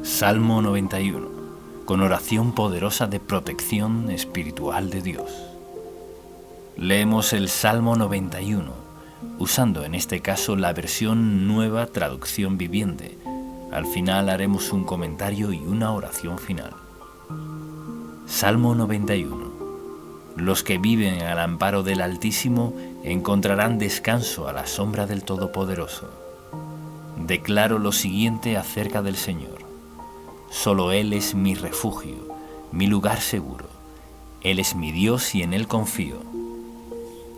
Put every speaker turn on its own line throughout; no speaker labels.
Salmo 91, con oración poderosa de protección espiritual de Dios. Leemos el Salmo 91, usando en este caso la versión Nueva Traducción Viviente. Al final haremos un comentario y una oración final. Salmo 91. Los que viven al amparo del Altísimo encontrarán descanso a la sombra del Todopoderoso. Declaro lo siguiente acerca del Señor. Solo Él es mi refugio, mi lugar seguro. Él es mi Dios y en Él confío.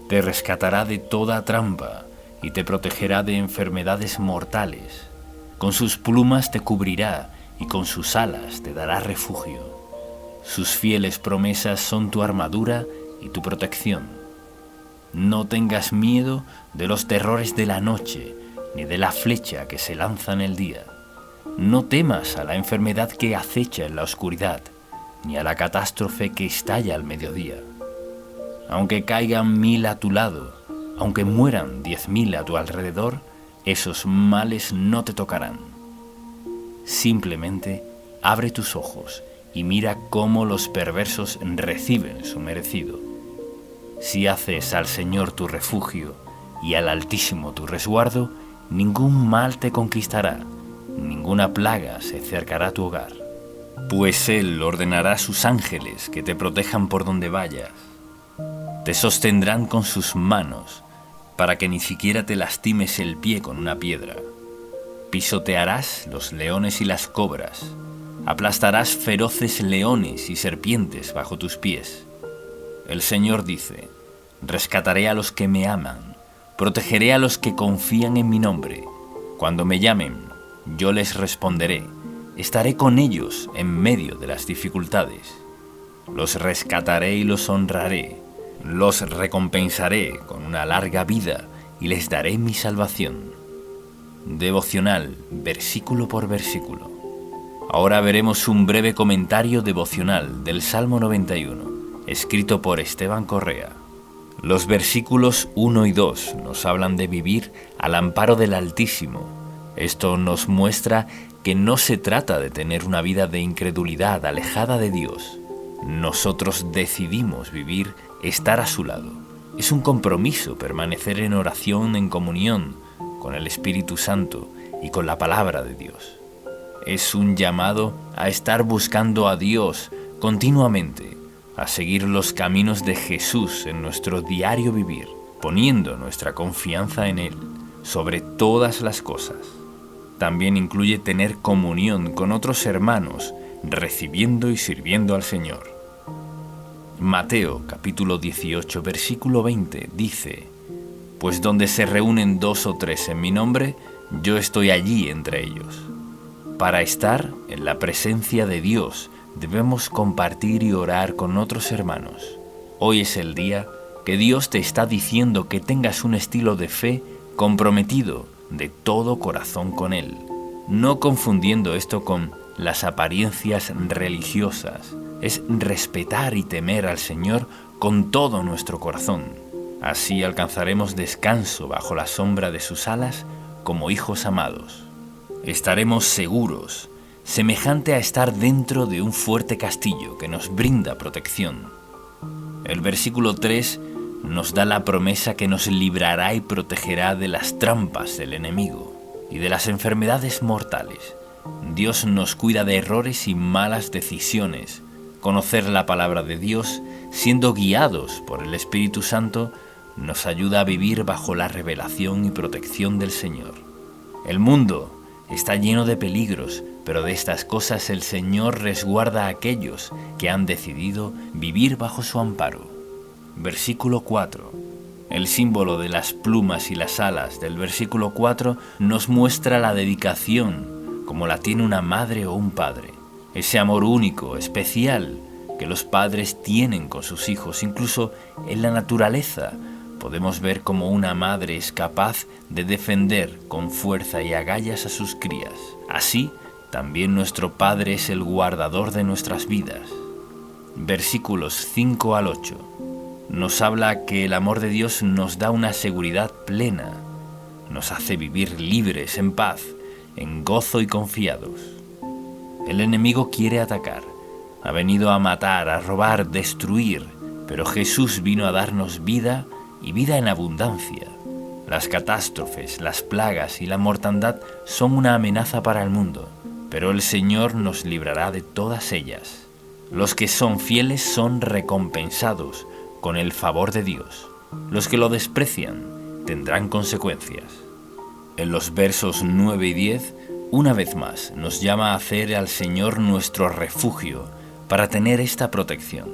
Te rescatará de toda trampa y te protegerá de enfermedades mortales. Con sus plumas te cubrirá y con sus alas te dará refugio. Sus fieles promesas son tu armadura y tu protección. No tengas miedo de los terrores de la noche, ni de la flecha que se lanza en el día. No temas a la enfermedad que acecha en la oscuridad, ni a la catástrofe que estalla al mediodía. Aunque caigan 1000 a tu lado, aunque mueran 10.000 a tu alrededor, esos males no te tocarán. Simplemente abre tus ojos y mira cómo los perversos reciben su merecido. Si haces al Señor tu refugio y al Altísimo tu resguardo, ningún mal te conquistará, ninguna plaga se acercará a tu hogar. Pues Él ordenará a sus ángeles que te protejan por donde vayas. Te sostendrán con sus manos, para que ni siquiera te lastimes el pie con una piedra. Pisotearás los leones y las cobras, aplastarás feroces leones y serpientes bajo tus pies. El Señor dice: rescataré a los que me aman, protegeré a los que confían en mi nombre. Cuando me llamen, yo les responderé, estaré con ellos en medio de las dificultades. Los rescataré y los honraré, los recompensaré con una larga vida y les daré mi salvación. Devocional, versículo por versículo. Ahora veremos un breve comentario devocional del Salmo 91, escrito por Esteban Correa. Los versículos 1 y 2 nos hablan de vivir al amparo del Altísimo. Esto nos muestra que no se trata de tener una vida de incredulidad alejada de Dios. Nosotros decidimos vivir, estar a su lado. Es un compromiso permanecer en oración, en comunión con el Espíritu Santo y con la palabra de Dios. Es un llamado a estar buscando a Dios continuamente, a seguir los caminos de Jesús en nuestro diario vivir, poniendo nuestra confianza en Él sobre todas las cosas. También incluye tener comunión con otros hermanos, recibiendo y sirviendo al Señor. Mateo capítulo 18 versículo 20 dice: pues donde se reúnen 2 o 3 en mi nombre, yo estoy allí entre ellos. Para estar en la presencia de Dios, debemos compartir y orar con otros hermanos. Hoy es el día que Dios te está diciendo que tengas un estilo de fe comprometido de todo corazón con Él, no confundiendo esto con las apariencias religiosas. Es respetar y temer al Señor con todo nuestro corazón. Así alcanzaremos descanso bajo la sombra de sus alas como hijos amados. Estaremos seguros, semejante a estar dentro de un fuerte castillo que nos brinda protección. El versículo 3 nos da la promesa que nos librará y protegerá de las trampas del enemigo y de las enfermedades mortales. Dios nos cuida de errores y malas decisiones. Conocer la palabra de Dios, siendo guiados por el Espíritu Santo, nos ayuda a vivir bajo la revelación y protección del Señor. El mundo está lleno de peligros, pero de estas cosas el Señor resguarda a aquellos que han decidido vivir bajo su amparo. Versículo 4. El símbolo de las plumas y las alas del versículo 4 nos muestra la dedicación, como la tiene una madre o un padre. Ese amor único, especial, que los padres tienen con sus hijos. Incluso en la naturaleza podemos ver cómo una madre es capaz de defender con fuerza y agallas a sus crías. Así, también nuestro Padre es el guardador de nuestras vidas. Versículos 5 al 8. Nos habla que el amor de Dios nos da una seguridad plena, nos hace vivir libres, en paz, en gozo y confiados. El enemigo quiere atacar. Ha venido a matar, a robar, destruir, pero Jesús vino a darnos vida y vida en abundancia. Las catástrofes, las plagas y la mortandad son una amenaza para el mundo, pero el Señor nos librará de todas ellas. Los que son fieles son recompensados con el favor de Dios. Los que lo desprecian tendrán consecuencias. En los versos 9 y 10, una vez más, nos llama a hacer al Señor nuestro refugio para tener esta protección.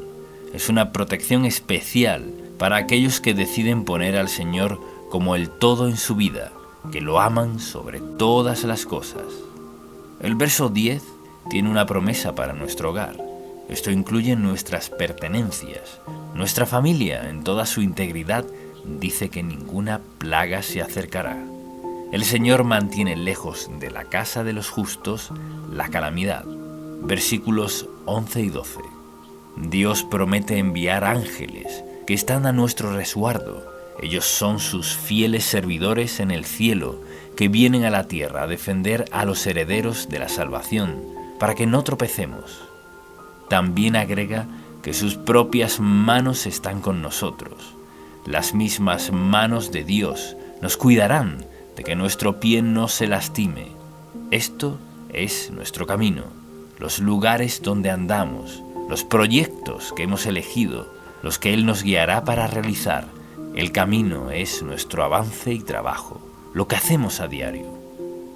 Es una protección especial para aquellos que deciden poner al Señor como el todo en su vida, que lo aman sobre todas las cosas. El verso 10 tiene una promesa para nuestro hogar. Esto incluye nuestras pertenencias. Nuestra familia, en toda su integridad, dice que ninguna plaga se acercará. El Señor mantiene lejos de la casa de los justos la calamidad. Versículos 11 y 12. Dios promete enviar ángeles que están a nuestro resguardo. Ellos son sus fieles servidores en el cielo, que vienen a la tierra a defender a los herederos de la salvación, para que no tropecemos. También agrega que sus propias manos están con nosotros. Las mismas manos de Dios nos cuidarán de que nuestro pie no se lastime. Esto es nuestro camino, los lugares donde andamos, los proyectos que hemos elegido, los que Él nos guiará para realizar. El camino es nuestro avance y trabajo, lo que hacemos a diario,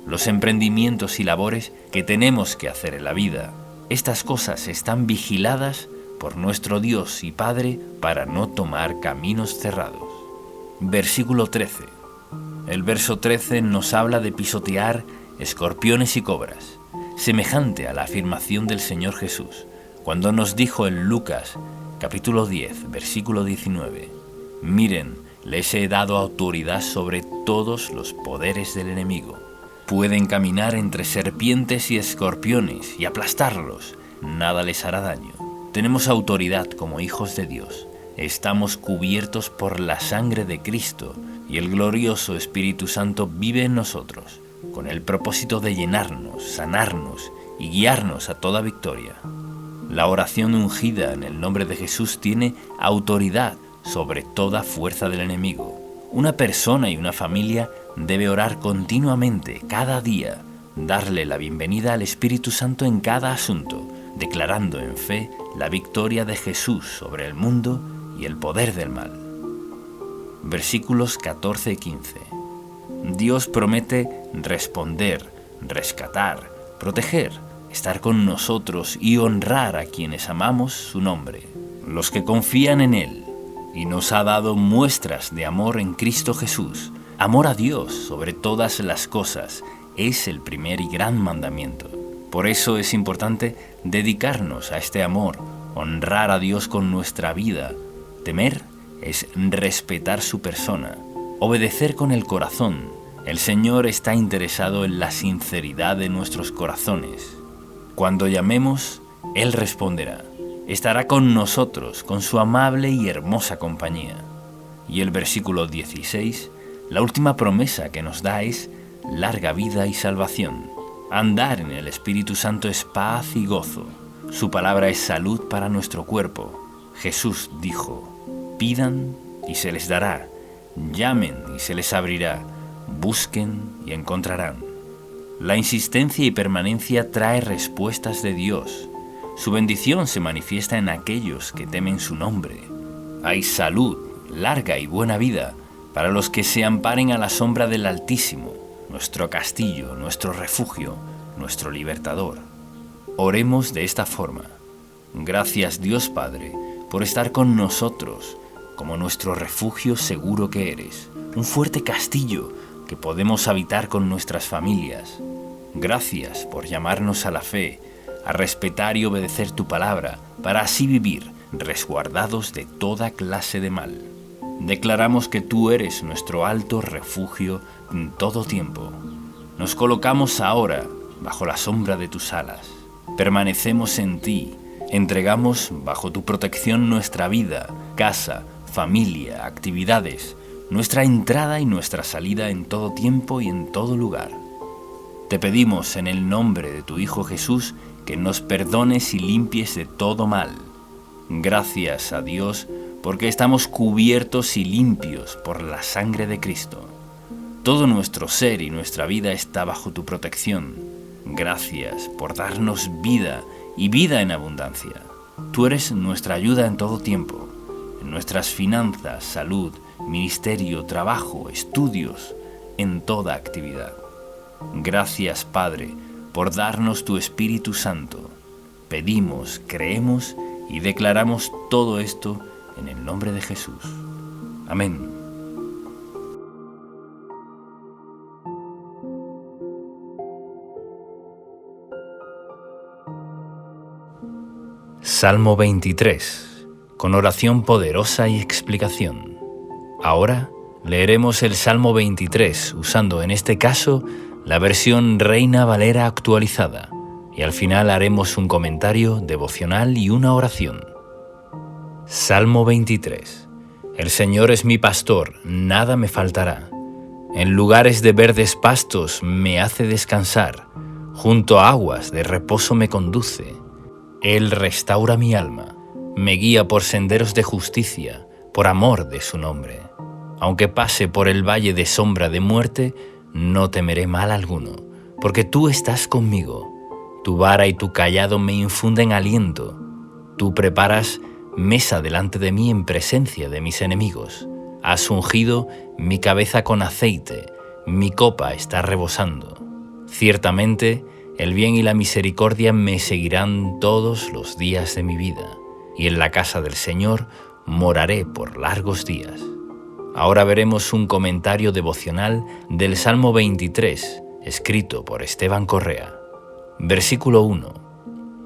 los emprendimientos y labores que tenemos que hacer en la vida. Estas cosas están vigiladas por nuestro Dios y Padre para no tomar caminos cerrados. Versículo 13. El verso 13 nos habla de pisotear escorpiones y cobras, semejante a la afirmación del Señor Jesús, cuando nos dijo en Lucas, capítulo 10, versículo 19, «Miren, les he dado autoridad sobre todos los poderes del enemigo. Pueden caminar entre serpientes y escorpiones y aplastarlos. Nada les hará daño». Tenemos autoridad como hijos de Dios. Estamos cubiertos por la sangre de Cristo y el glorioso Espíritu Santo vive en nosotros, con el propósito de llenarnos, sanarnos y guiarnos a toda victoria. La oración ungida en el nombre de Jesús tiene autoridad sobre toda fuerza del enemigo. Una persona y una familia debe orar continuamente, cada día, darle la bienvenida al Espíritu Santo en cada asunto, declarando en fe la victoria de Jesús sobre el mundo y el poder del mal. Versículos 14 y 15. Dios promete responder, rescatar, proteger, estar con nosotros y honrar a quienes amamos su nombre, los que confían en Él, y nos ha dado muestras de amor en Cristo Jesús. Amor a Dios sobre todas las cosas es el primer y gran mandamiento. Por eso es importante dedicarnos a este amor, honrar a Dios con nuestra vida. Temer es respetar su persona, obedecer con el corazón. El Señor está interesado en la sinceridad de nuestros corazones. Cuando llamemos, Él responderá. Estará con nosotros, con su amable y hermosa compañía. Y el versículo 16, la última promesa que nos da es larga vida y salvación. Andar en el Espíritu Santo es paz y gozo. Su palabra es salud para nuestro cuerpo. Jesús dijo, pidan y se les dará, llamen y se les abrirá, busquen y encontrarán. La insistencia y permanencia trae respuestas de Dios. Su bendición se manifiesta en aquellos que temen su nombre. Hay salud, larga y buena vida para los que se amparen a la sombra del Altísimo, nuestro castillo, nuestro refugio, nuestro libertador. Oremos de esta forma. Gracias, Dios Padre, por estar con nosotros, como nuestro refugio seguro que eres, un fuerte castillo que podemos habitar con nuestras familias. Gracias por llamarnos a la fe, a respetar y obedecer tu palabra, para así vivir resguardados de toda clase de mal. Declaramos que tú eres nuestro alto refugio en todo tiempo. Nos colocamos ahora bajo la sombra de tus alas. Permanecemos en ti. Entregamos bajo tu protección nuestra vida, casa, familia, actividades, nuestra entrada y nuestra salida en todo tiempo y en todo lugar. Te pedimos en el nombre de tu Hijo Jesús que nos perdones y limpies de todo mal. Gracias a Dios porque estamos cubiertos y limpios por la sangre de Cristo. Todo nuestro ser y nuestra vida está bajo tu protección. Gracias por darnos vida y vida en abundancia. Tú eres nuestra ayuda en todo tiempo, en nuestras finanzas, salud, ministerio, trabajo, estudios, en toda actividad. Gracias, Padre, por darnos tu Espíritu Santo. Pedimos, creemos y declaramos todo esto en el nombre de Jesús. Amén. Salmo 23, con oración poderosa y explicación. Ahora leeremos el Salmo 23 usando en este caso la versión Reina Valera actualizada y al final haremos un comentario devocional y una oración. Salmo 23. El Señor es mi pastor, nada me faltará. En lugares de verdes pastos me hace descansar, junto a aguas de reposo me conduce. Él restaura mi alma, me guía por senderos de justicia, por amor de su nombre. Aunque pase por el valle de sombra de muerte, no temeré mal alguno, porque tú estás conmigo. Tu vara y tu cayado me infunden aliento. Tú preparas mesa delante de mí en presencia de mis enemigos. Has ungido mi cabeza con aceite, mi copa está rebosando. Ciertamente, el bien y la misericordia me seguirán todos los días de mi vida, y en la casa del Señor moraré por largos días. Ahora veremos un comentario devocional del Salmo 23, escrito por Esteban Correa. Versículo 1.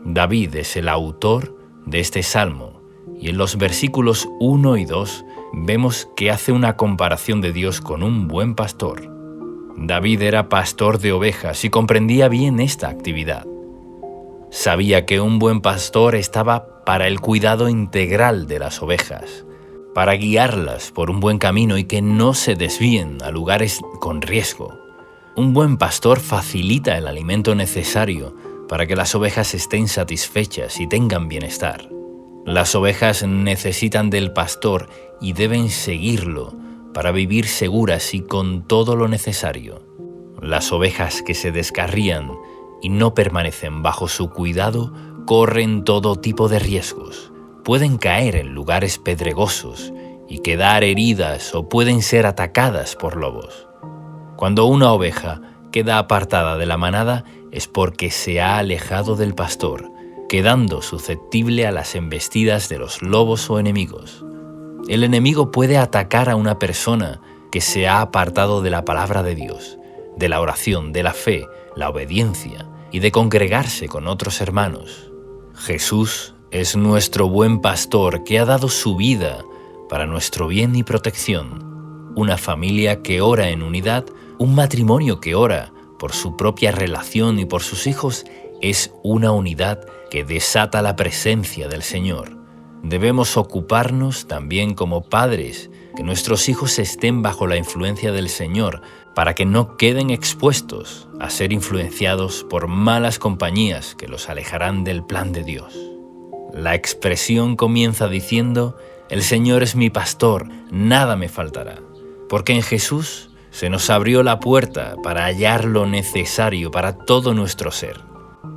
David es el autor de este salmo, y en los versículos 1 y 2 vemos que hace una comparación de Dios con un buen pastor. David era pastor de ovejas y comprendía bien esta actividad. Sabía que un buen pastor estaba para el cuidado integral de las ovejas, para guiarlas por un buen camino y que no se desvíen a lugares con riesgo. Un buen pastor facilita el alimento necesario para que las ovejas estén satisfechas y tengan bienestar. Las ovejas necesitan del pastor y deben seguirlo para vivir seguras y con todo lo necesario. Las ovejas que se descarrían y no permanecen bajo su cuidado corren todo tipo de riesgos. Pueden caer en lugares pedregosos y quedar heridas o pueden ser atacadas por lobos. Cuando una oveja queda apartada de la manada es porque se ha alejado del pastor, quedando susceptible a las embestidas de los lobos o enemigos. El enemigo puede atacar a una persona que se ha apartado de la palabra de Dios, de la oración, de la fe, la obediencia y de congregarse con otros hermanos. Jesús es nuestro buen pastor que ha dado su vida para nuestro bien y protección. Una familia que ora en unidad, un matrimonio que ora por su propia relación y por sus hijos, es una unidad que desata la presencia del Señor. Debemos ocuparnos también como padres, que nuestros hijos estén bajo la influencia del Señor, para que no queden expuestos a ser influenciados por malas compañías que los alejarán del plan de Dios. La expresión comienza diciendo: el Señor es mi pastor, nada me faltará, porque en Jesús se nos abrió la puerta para hallar lo necesario para todo nuestro ser.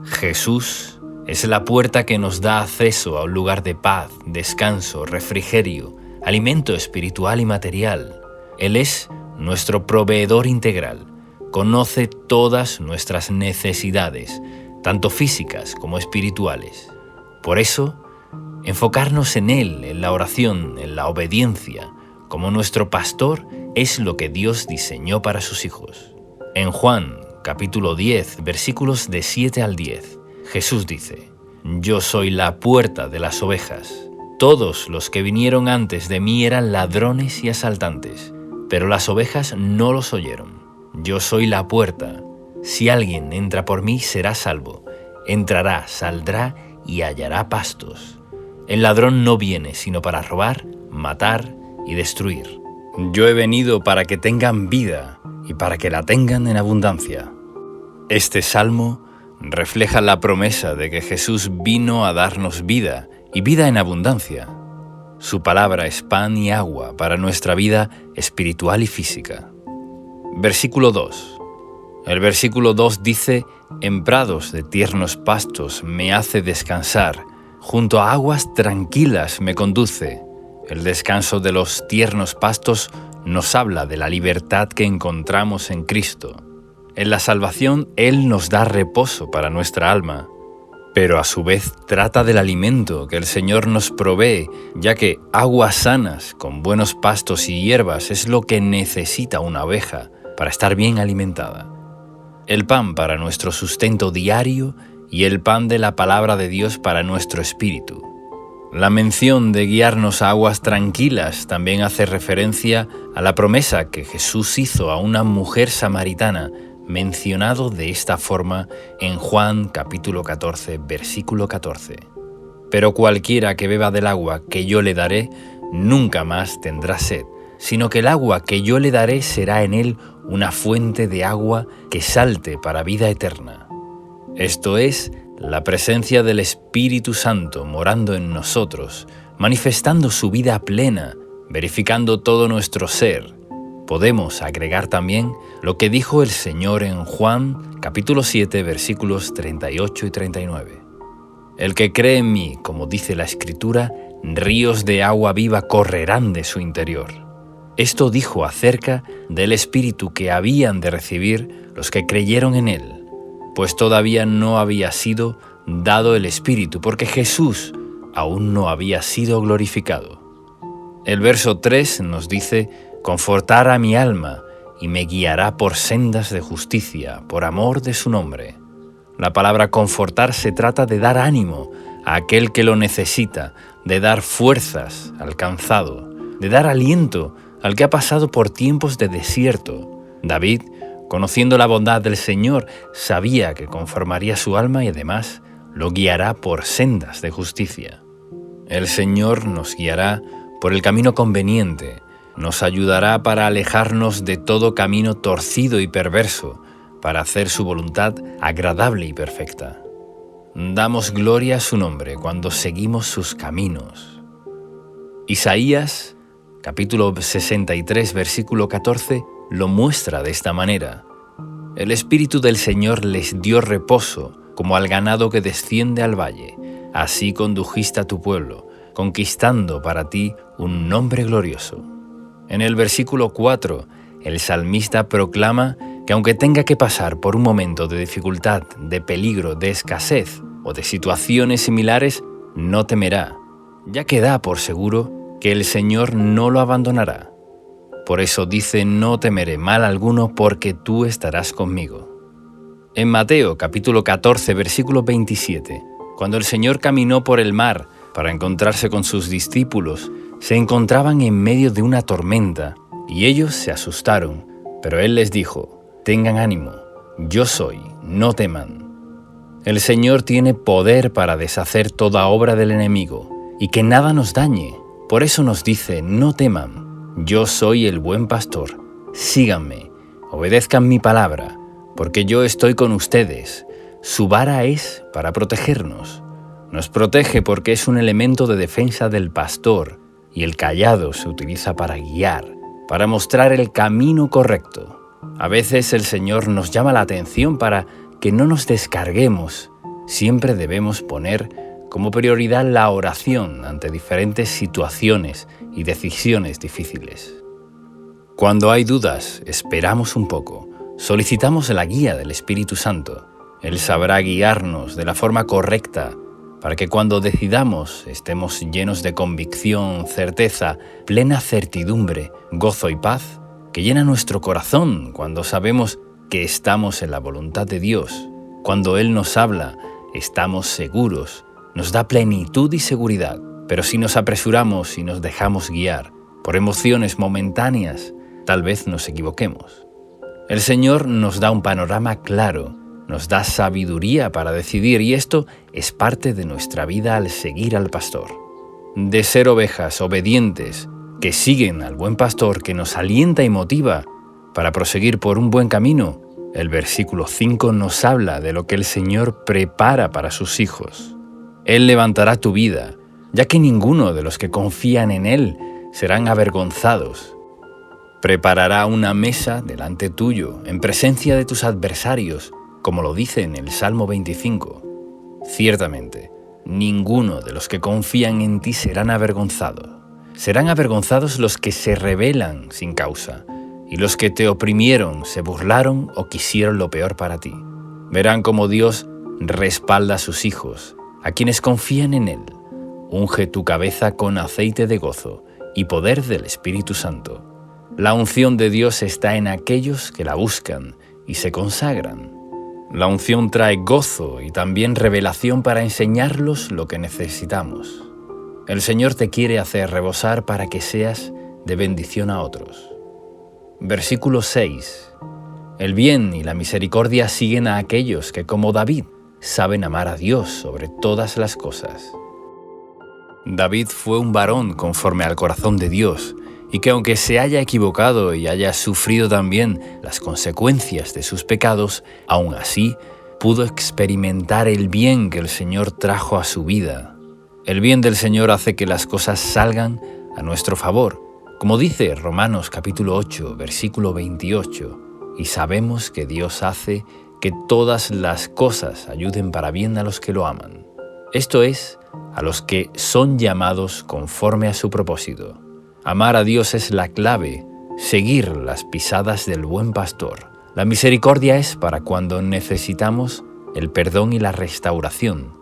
Jesús es la puerta que nos da acceso a un lugar de paz, descanso, refrigerio, alimento espiritual y material. Él es nuestro proveedor integral. Conoce todas nuestras necesidades, tanto físicas como espirituales. Por eso, enfocarnos en Él, en la oración, en la obediencia, como nuestro pastor, es lo que Dios diseñó para sus hijos. En Juan, capítulo 10, versículos de 7 al 10, Jesús dice: Yo soy la puerta de las ovejas. Todos los que vinieron antes de mí eran ladrones y asaltantes, pero las ovejas no los oyeron. Yo soy la puerta. Si alguien entra por mí, será salvo. Entrará, saldrá y hallará pastos. El ladrón no viene sino para robar, matar y destruir. Yo he venido para que tengan vida y para que la tengan en abundancia. Este salmo refleja la promesa de que Jesús vino a darnos vida y vida en abundancia. Su palabra es pan y agua para nuestra vida espiritual y física. Versículo 2. El versículo 2 dice: «En prados de tiernos pastos me hace descansar, junto a aguas tranquilas me conduce». El descanso de los tiernos pastos nos habla de la libertad que encontramos en Cristo. En la salvación Él nos da reposo para nuestra alma, pero a su vez trata del alimento que el Señor nos provee, ya que aguas sanas con buenos pastos y hierbas es lo que necesita una oveja para estar bien alimentada. El pan para nuestro sustento diario y el pan de la palabra de Dios para nuestro espíritu. La mención de guiarnos a aguas tranquilas también hace referencia a la promesa que Jesús hizo a una mujer samaritana, mencionado de esta forma en Juan capítulo 14, versículo 14. «Pero cualquiera que beba del agua que yo le daré, nunca más tendrá sed, sino que el agua que yo le daré será en él una fuente de agua que salte para vida eterna». Esto es, la presencia del Espíritu Santo morando en nosotros, manifestando su vida plena, verificando todo nuestro ser. Podemos agregar también lo que dijo el Señor en Juan capítulo 7, versículos 38 y 39. «El que cree en mí, como dice la Escritura, ríos de agua viva correrán de su interior». Esto dijo acerca del Espíritu que habían de recibir los que creyeron en Él, pues todavía no había sido dado el Espíritu, porque Jesús aún no había sido glorificado. El verso 3 nos dice: «Confortará mi alma y me guiará por sendas de justicia, por amor de su nombre». La palabra confortar se trata de dar ánimo a aquel que lo necesita, de dar fuerzas al cansado, de dar aliento al que ha pasado por tiempos de desierto. David, conociendo la bondad del Señor, sabía que conformaría su alma y además lo guiará por sendas de justicia. El Señor nos guiará por el camino conveniente, nos ayudará para alejarnos de todo camino torcido y perverso, para hacer su voluntad agradable y perfecta. Damos gloria a su nombre cuando seguimos sus caminos. Isaías, capítulo 63, versículo 14, lo muestra de esta manera: «El Espíritu del Señor les dio reposo, como al ganado que desciende al valle. Así condujiste a tu pueblo, conquistando para ti un nombre glorioso». En el versículo 4, el salmista proclama que aunque tenga que pasar por un momento de dificultad, de peligro, de escasez o de situaciones similares, no temerá, ya que da por seguro que el Señor no lo abandonará. Por eso dice: «No temeré mal alguno, porque tú estarás conmigo». En Mateo capítulo 14, versículo 27, cuando el Señor caminó por el mar para encontrarse con sus discípulos, se encontraban en medio de una tormenta y ellos se asustaron, pero Él les dijo: «Tengan ánimo, yo soy, no teman». El Señor tiene poder para deshacer toda obra del enemigo y que nada nos dañe. Por eso nos dice: «No teman, yo soy el buen pastor, síganme, obedezcan mi palabra, porque yo estoy con ustedes». Su vara es para protegernos. Nos protege porque es un elemento de defensa del pastor, y el cayado se utiliza para guiar, para mostrar el camino correcto. A veces el Señor nos llama la atención para que no nos descarguemos. Siempre debemos poner como prioridad la oración ante diferentes situaciones y decisiones difíciles. Cuando hay dudas, esperamos un poco, solicitamos la guía del Espíritu Santo. Él sabrá guiarnos de la forma correcta para que cuando decidamos estemos llenos de convicción, certeza, plena certidumbre, gozo y paz, que llena nuestro corazón cuando sabemos que estamos en la voluntad de Dios. Cuando Él nos habla, estamos seguros, nos da plenitud y seguridad. Pero si nos apresuramos y nos dejamos guiar por emociones momentáneas, tal vez nos equivoquemos. El Señor nos da un panorama claro, nos da sabiduría para decidir, y esto es parte de nuestra vida al seguir al pastor. De ser ovejas obedientes que siguen al buen pastor que nos alienta y motiva para proseguir por un buen camino, El versículo 5 nos habla de lo que el Señor prepara para sus hijos. Él levantará tu vida, ya que ninguno de los que confían en Él serán avergonzados. Preparará una mesa delante tuyo, en presencia de tus adversarios, como lo dice en el Salmo 25. Ciertamente, ninguno de los que confían en ti serán avergonzados. Serán avergonzados los que se rebelan sin causa, y los que te oprimieron, se burlaron o quisieron lo peor para ti. Verán cómo Dios respalda a sus hijos, a quienes confían en Él. Unge tu cabeza con aceite de gozo y poder del Espíritu Santo. La unción de Dios está en aquellos que la buscan y se consagran. La unción trae gozo y también revelación para enseñarlos lo que necesitamos. El Señor te quiere hacer rebosar para que seas de bendición a otros. Versículo 6. El bien y la misericordia siguen a aquellos que, como David, saben amar a Dios sobre todas las cosas. David fue un varón conforme al corazón de Dios, y que aunque se haya equivocado y haya sufrido también las consecuencias de sus pecados, aún así pudo experimentar el bien que el Señor trajo a su vida. El bien del Señor hace que las cosas salgan a nuestro favor, como dice Romanos capítulo 8, versículo 28, y sabemos que Dios hace que todas las cosas ayuden para bien a los que lo aman. Esto es, a los que son llamados conforme a su propósito. Amar a Dios es la clave, seguir las pisadas del buen pastor. La misericordia es para cuando necesitamos el perdón y la restauración,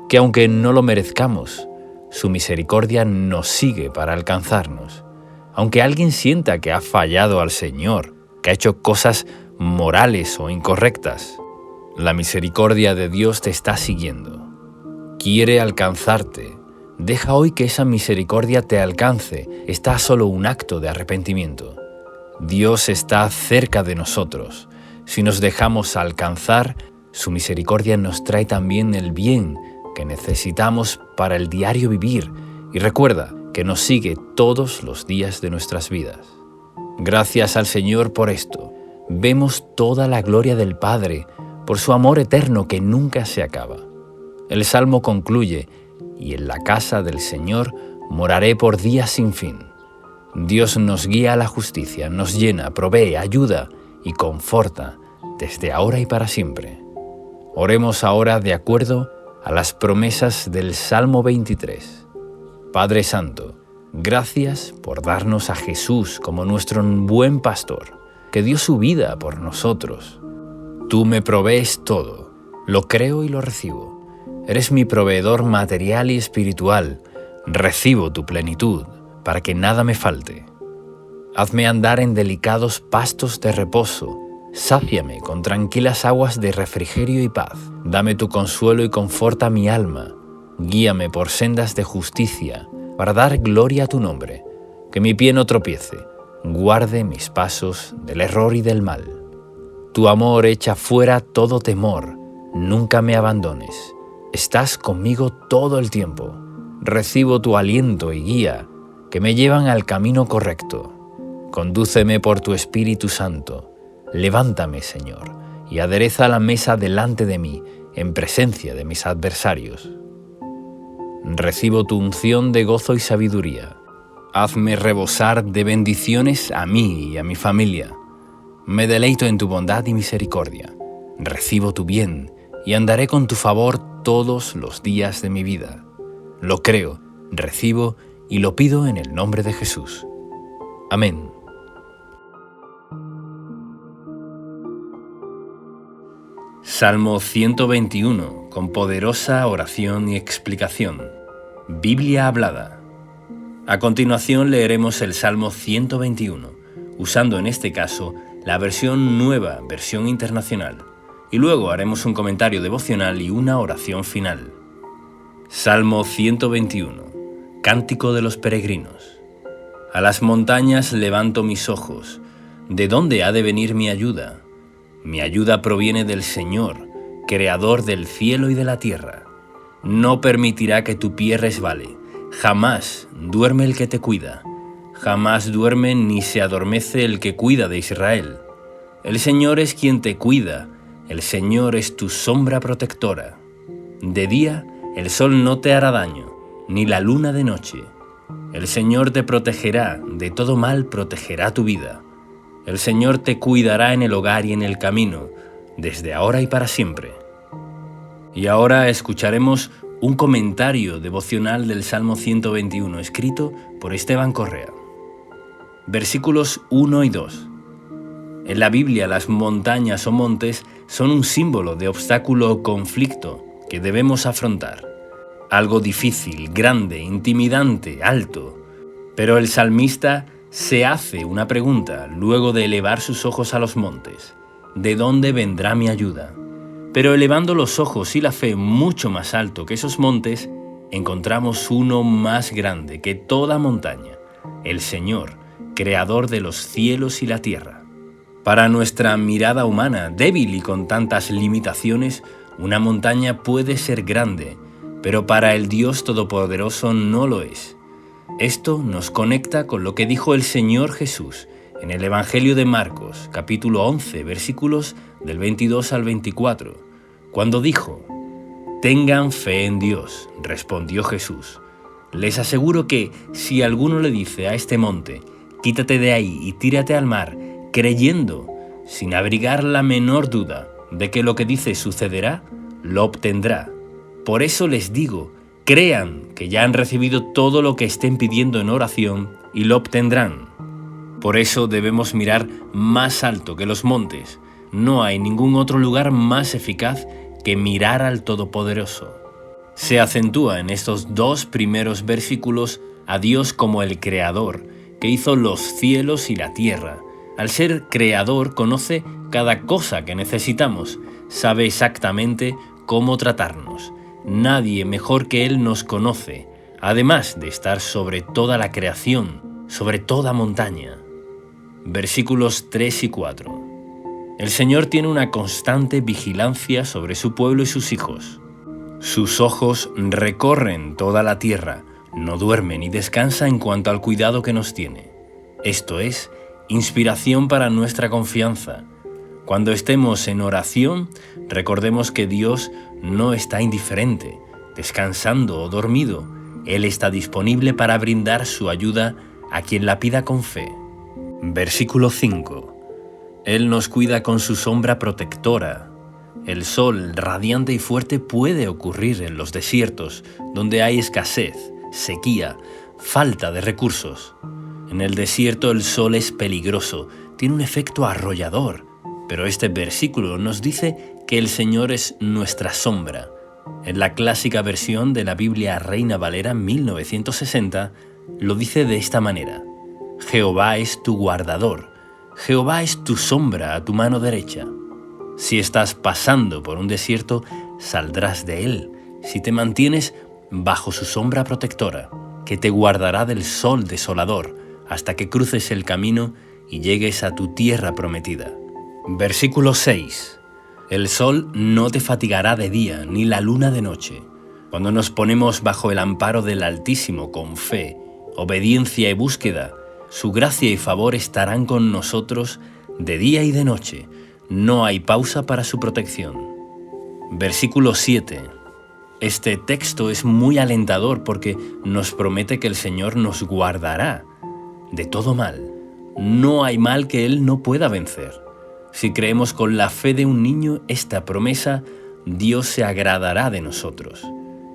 que aunque no lo merezcamos, su misericordia nos sigue para alcanzarnos. Aunque alguien sienta que ha fallado al Señor, que ha hecho cosas morales o incorrectas, la misericordia de Dios te está siguiendo. Quiere alcanzarte. Deja hoy que esa misericordia te alcance. Está solo un acto de arrepentimiento. Dios está cerca de nosotros. Si nos dejamos alcanzar, su misericordia nos trae también el bien que necesitamos para el diario vivir. Y recuerda que nos sigue todos los días de nuestras vidas. Gracias al Señor por esto. Vemos toda la gloria del Padre por su amor eterno que nunca se acaba. El Salmo concluye: y en la casa del Señor moraré por días sin fin. Dios nos guía a la justicia, nos llena, provee, ayuda y conforta desde ahora y para siempre. Oremos ahora de acuerdo a las promesas del Salmo 23. Padre Santo, gracias por darnos a Jesús como nuestro buen pastor, que dio su vida por nosotros. Tú me provees todo, lo creo y lo recibo. Eres mi proveedor material y espiritual. Recibo tu plenitud para que nada me falte. Hazme andar en delicados pastos de reposo. Sáciame con tranquilas aguas de refrigerio y paz. Dame tu consuelo y conforta mi alma. Guíame por sendas de justicia para dar gloria a tu nombre. Que mi pie no tropiece. Guarde mis pasos del error y del mal. Tu amor echa fuera todo temor. Nunca me abandones. Estás conmigo todo el tiempo. Recibo tu aliento y guía, que me llevan al camino correcto. Condúceme por tu Espíritu Santo. Levántame, Señor, y adereza la mesa delante de mí, en presencia de mis adversarios. Recibo tu unción de gozo y sabiduría. Hazme rebosar de bendiciones a mí y a mi familia. Me deleito en tu bondad y misericordia. Recibo tu bien y andaré con tu favor todos los días de mi vida. Lo creo, recibo y lo pido en el nombre de Jesús. Amén. Salmo 121, con poderosa oración y explicación. Biblia hablada. A continuación leeremos el Salmo 121, usando en este caso la versión nueva, versión internacional, y luego haremos un comentario devocional y una oración final. Salmo 121, Cántico de los Peregrinos. A las montañas levanto mis ojos. ¿De dónde ha de venir mi ayuda? Mi ayuda proviene del Señor, Creador del cielo y de la tierra. No permitirá que tu pie resbale. Jamás duerme el que te cuida. Jamás duerme ni se adormece el que cuida de Israel. El Señor es quien te cuida, el Señor es tu sombra protectora. De día el sol no te hará daño, ni la luna de noche. El Señor te protegerá, de todo mal protegerá tu vida. El Señor te cuidará en el hogar y en el camino, desde ahora y para siempre. Y ahora escucharemos un comentario devocional del Salmo 121, escrito por Esteban Correa. Versículos 1 y 2. En la Biblia, las montañas o montes son un símbolo de obstáculo o conflicto que debemos afrontar. Algo difícil, grande, intimidante, alto. Pero el salmista se hace una pregunta luego de elevar sus ojos a los montes. ¿De dónde vendrá mi ayuda? Pero elevando los ojos y la fe mucho más alto que esos montes, encontramos uno más grande que toda montaña, el Señor, creador de los cielos y la tierra. Para nuestra mirada humana, débil y con tantas limitaciones, una montaña puede ser grande, pero para el Dios Todopoderoso no lo es. Esto nos conecta con lo que dijo el Señor Jesús en el Evangelio de Marcos, capítulo 11, versículos del 22 al 24, cuando dijo: «Tengan fe en Dios», respondió Jesús. «Les aseguro que si alguno le dice a este monte, quítate de ahí y tírate al mar, creyendo, sin abrigar la menor duda de que lo que dice sucederá, lo obtendrá. Por eso les digo, crean que ya han recibido todo lo que estén pidiendo en oración y lo obtendrán». Por eso debemos mirar más alto que los montes. No hay ningún otro lugar más eficaz que mirar al Todopoderoso. Se acentúa en estos dos primeros versículos a Dios como el Creador, que hizo los cielos y la tierra. Al ser Creador, conoce cada cosa que necesitamos, sabe exactamente cómo tratarnos. Nadie mejor que Él nos conoce, además de estar sobre toda la creación, sobre toda montaña. Versículos 3 y 4. El Señor tiene una constante vigilancia sobre su pueblo y sus hijos. Sus ojos recorren toda la tierra, no duerme ni descansa en cuanto al cuidado que nos tiene. Esto es inspiración para nuestra confianza. Cuando estemos en oración, recordemos que Dios no está indiferente, descansando o dormido. Él está disponible para brindar su ayuda a quien la pida con fe. Versículo 5. Él nos cuida con su sombra protectora. El sol radiante y fuerte puede ocurrir en los desiertos, donde hay escasez, sequía, falta de recursos. En el desierto el sol es peligroso, tiene un efecto arrollador, pero este versículo nos dice que el Señor es nuestra sombra. En la clásica versión de la Biblia Reina Valera 1960, lo dice de esta manera: Jehová es tu guardador, Jehová es tu sombra a tu mano derecha. Si estás pasando por un desierto, saldrás de él, si te mantienes bajo su sombra protectora, que te guardará del sol desolador, hasta que cruces el camino y llegues a tu tierra prometida. Versículo 6. El sol no te fatigará de día, ni la luna de noche. Cuando nos ponemos bajo el amparo del Altísimo con fe, obediencia y búsqueda, su gracia y favor estarán con nosotros de día y de noche. No hay pausa para su protección. Versículo 7. Este texto es muy alentador porque nos promete que el Señor nos guardará de todo mal. No hay mal que Él no pueda vencer. Si creemos con la fe de un niño esta promesa, Dios se agradará de nosotros.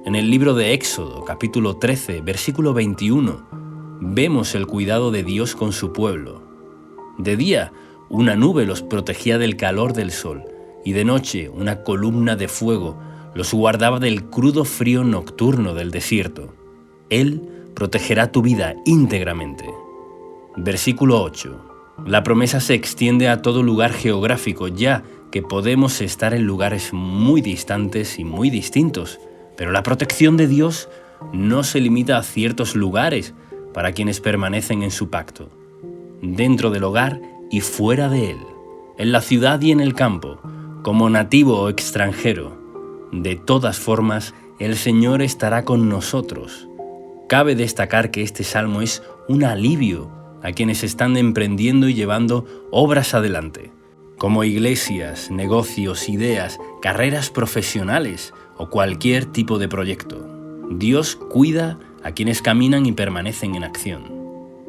En el libro de Éxodo, capítulo 13, versículo 21, vemos el cuidado de Dios con su pueblo. De día, una nube los protegía del calor del sol, y de noche una columna de fuego los guardaba del crudo frío nocturno del desierto. Él protegerá tu vida íntegramente. Versículo 8. La promesa se extiende a todo lugar geográfico, ya que podemos estar en lugares muy distantes y muy distintos, pero la protección de Dios no se limita a ciertos lugares para quienes permanecen en su pacto. Dentro del hogar y fuera de él, en la ciudad y en el campo, como nativo o extranjero, de todas formas, el Señor estará con nosotros. Cabe destacar que este salmo es un alivio a quienes están emprendiendo y llevando obras adelante. como iglesias, negocios, ideas, carreras profesionales o cualquier tipo de proyecto. Dios cuida a quienes caminan y permanecen en acción.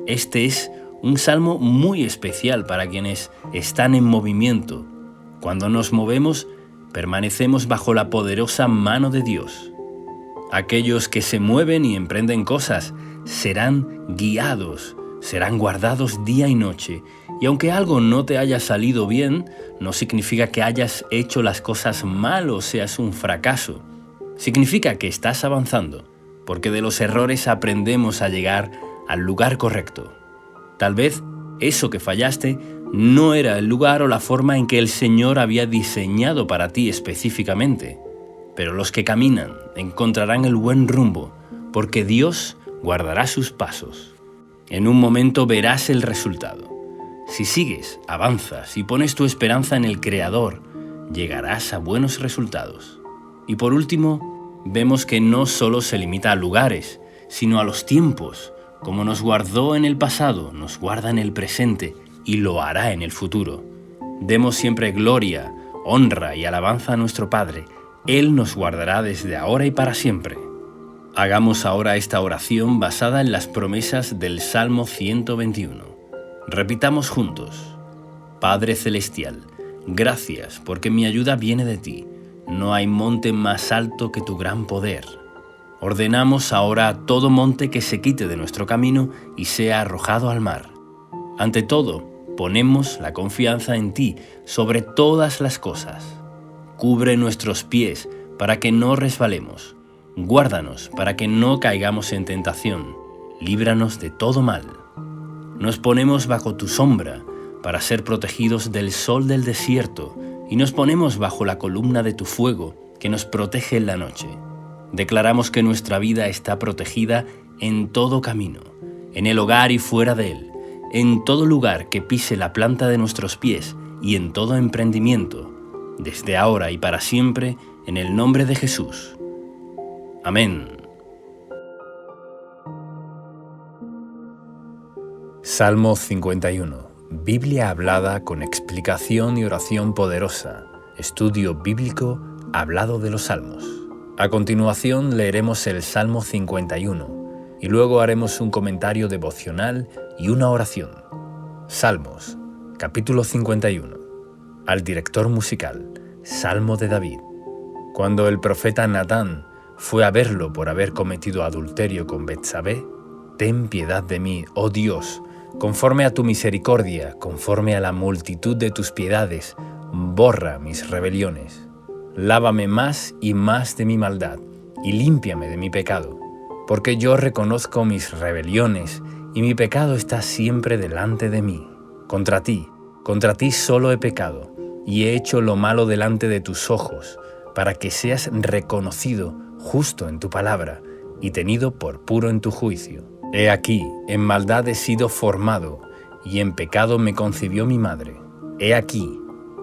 Este es un salmo muy especial para quienes están en movimiento. Cuando nos movemos, permanecemos bajo la poderosa mano de Dios. Aquellos que se mueven y emprenden cosas serán guiados, serán guardados día y noche. Y aunque algo no te haya salido bien, no significa que hayas hecho las cosas mal o seas un fracaso. Significa que estás avanzando, porque de los errores aprendemos a llegar al lugar correcto. Tal vez eso que fallaste no era el lugar o la forma en que el Señor había diseñado para ti específicamente, pero los que caminan encontrarán el buen rumbo, porque Dios guardará sus pasos. En un momento verás el resultado. Si sigues, avanzas y pones tu esperanza en el Creador, llegarás a buenos resultados. Y por último, vemos que no solo se limita a lugares, sino a los tiempos. Como nos guardó en el pasado, nos guarda en el presente y lo hará en el futuro. Demos siempre gloria, honra y alabanza a nuestro Padre. Él nos guardará desde ahora y para siempre. Hagamos ahora esta oración basada en las promesas del Salmo 121. Repitamos juntos. Padre Celestial, gracias porque mi ayuda viene de ti. No hay monte más alto que tu gran poder. Ordenamos ahora a todo monte que se quite de nuestro camino y sea arrojado al mar. Ante todo, ponemos la confianza en ti sobre todas las cosas. Cubre nuestros pies para que no resbalemos. Guárdanos para que no caigamos en tentación. Líbranos de todo mal. Nos ponemos bajo tu sombra para ser protegidos del sol del desierto y nos ponemos bajo la columna de tu fuego que nos protege en la noche. Declaramos que nuestra vida está protegida en todo camino, en el hogar y fuera de él, en todo lugar que pise la planta de nuestros pies y en todo emprendimiento, desde ahora y para siempre, en el nombre de Jesús. Amén. Salmo 51. Biblia hablada con explicación y oración poderosa. Estudio bíblico hablado de los Salmos. A continuación leeremos el Salmo 51 y luego haremos un comentario devocional y una oración. Salmos, capítulo 51. Al director musical, Salmo de David. Cuando el profeta Natán fue a verlo por haber cometido adulterio con Betsabé, ten piedad de mí, oh Dios, conforme a tu misericordia, conforme a la multitud de tus piedades, borra mis rebeliones. Lávame más y más de mi maldad, y límpiame de mi pecado, porque yo reconozco mis rebeliones, y mi pecado está siempre delante de mí. Contra ti solo he pecado, y he hecho lo malo delante de tus ojos, para que seas reconocido justo en tu palabra, y tenido por puro en tu juicio. He aquí, en maldad he sido formado, y en pecado me concibió mi madre. He aquí,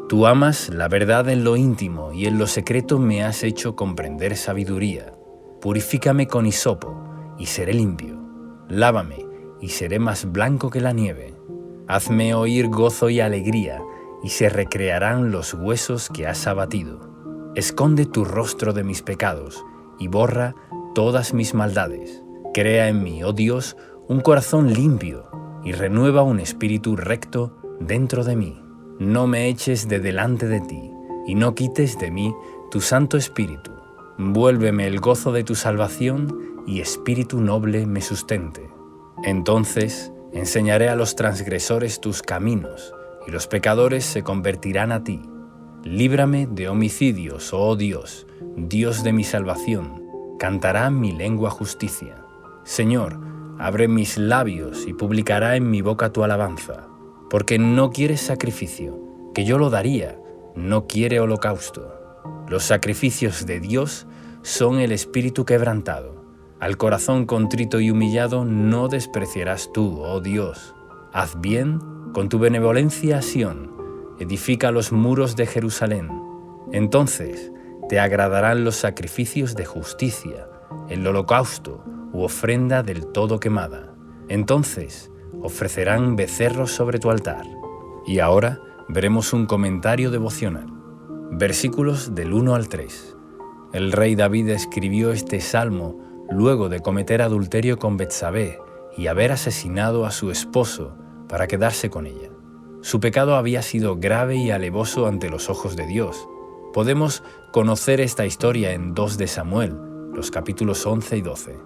tú amas la verdad en lo íntimo y en lo secreto me has hecho comprender sabiduría. Purifícame con hisopo y seré limpio. Lávame y seré más blanco que la nieve. Hazme oír gozo y alegría y se recrearán los huesos que has abatido. Esconde tu rostro de mis pecados y borra todas mis maldades. Crea en mí, oh Dios, un corazón limpio y renueva un espíritu recto dentro de mí. No me eches de delante de ti, y no quites de mí tu Santo Espíritu. Vuélveme el gozo de tu salvación, y espíritu noble me sustente. Entonces enseñaré a los transgresores tus caminos, y los pecadores se convertirán a ti. Líbrame de homicidios, oh Dios, Dios de mi salvación. Cantará mi lengua justicia. Señor, abre mis labios, y publicará en mi boca tu alabanza. Porque no quieres sacrificio, que yo lo daría, no quiere holocausto. Los sacrificios de Dios son el espíritu quebrantado. Al corazón contrito y humillado no despreciarás tú, oh Dios. Haz bien con tu benevolencia a Sión, edifica los muros de Jerusalén. Entonces te agradarán los sacrificios de justicia, el holocausto u ofrenda del todo quemada. Entonces ofrecerán becerros sobre tu altar. Y ahora veremos un comentario devocional. Versículos del 1 al 3. El rey David escribió este salmo luego de cometer adulterio con Betsabé y haber asesinado a su esposo para quedarse con ella. Su pecado había sido grave y alevoso ante los ojos de Dios. Podemos conocer esta historia en 2 de Samuel, los capítulos 11 y 12.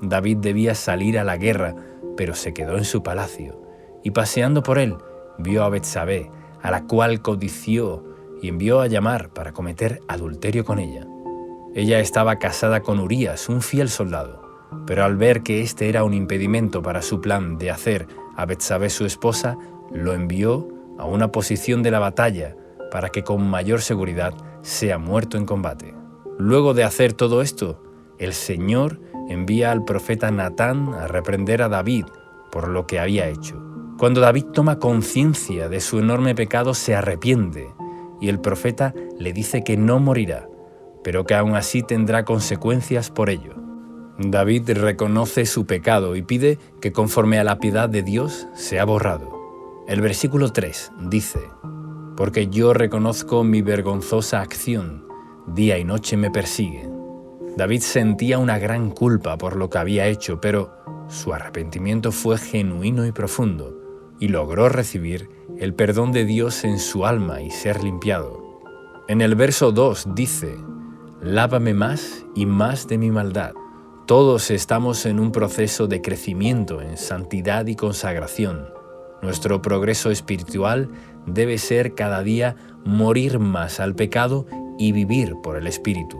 David debía salir a la guerra, pero se quedó en su palacio, y paseando por él, vio a Betsabé, a la cual codició y envió a llamar para cometer adulterio con ella. Ella estaba casada con Urías, un fiel soldado, pero al ver que este era un impedimento para su plan de hacer a Betsabé su esposa, lo envió a una posición de la batalla para que con mayor seguridad sea muerto en combate. Luego de hacer todo esto, el Señor envía al profeta Natán a reprender a David por lo que había hecho. Cuando David toma conciencia de su enorme pecado, se arrepiente y el profeta le dice que no morirá, pero que aún así tendrá consecuencias por ello. David reconoce su pecado y pide que conforme a la piedad de Dios sea borrado. El versículo 3 dice: «Porque yo reconozco mi vergonzosa acción, día y noche me persiguen». David sentía una gran culpa por lo que había hecho, pero su arrepentimiento fue genuino y profundo, y logró recibir el perdón de Dios en su alma y ser limpiado. En el verso 2 dice: «Lávame más y más de mi maldad». Todos estamos en un proceso de crecimiento en santidad y consagración. Nuestro progreso espiritual debe ser cada día morir más al pecado y vivir por el Espíritu.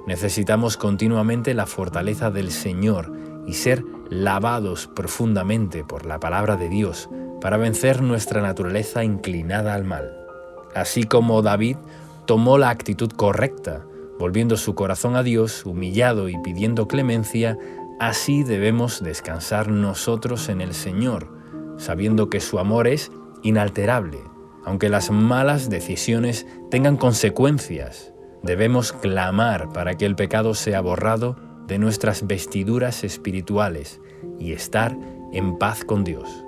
Necesitamos continuamente la fortaleza del Señor y ser lavados profundamente por la palabra de Dios para vencer nuestra naturaleza inclinada al mal. Así como David tomó la actitud correcta, volviendo su corazón a Dios, humillado y pidiendo clemencia, así debemos descansar nosotros en el Señor, sabiendo que su amor es inalterable. Aunque las malas decisiones tengan consecuencias, debemos clamar para que el pecado sea borrado de nuestras vestiduras espirituales y estar en paz con Dios.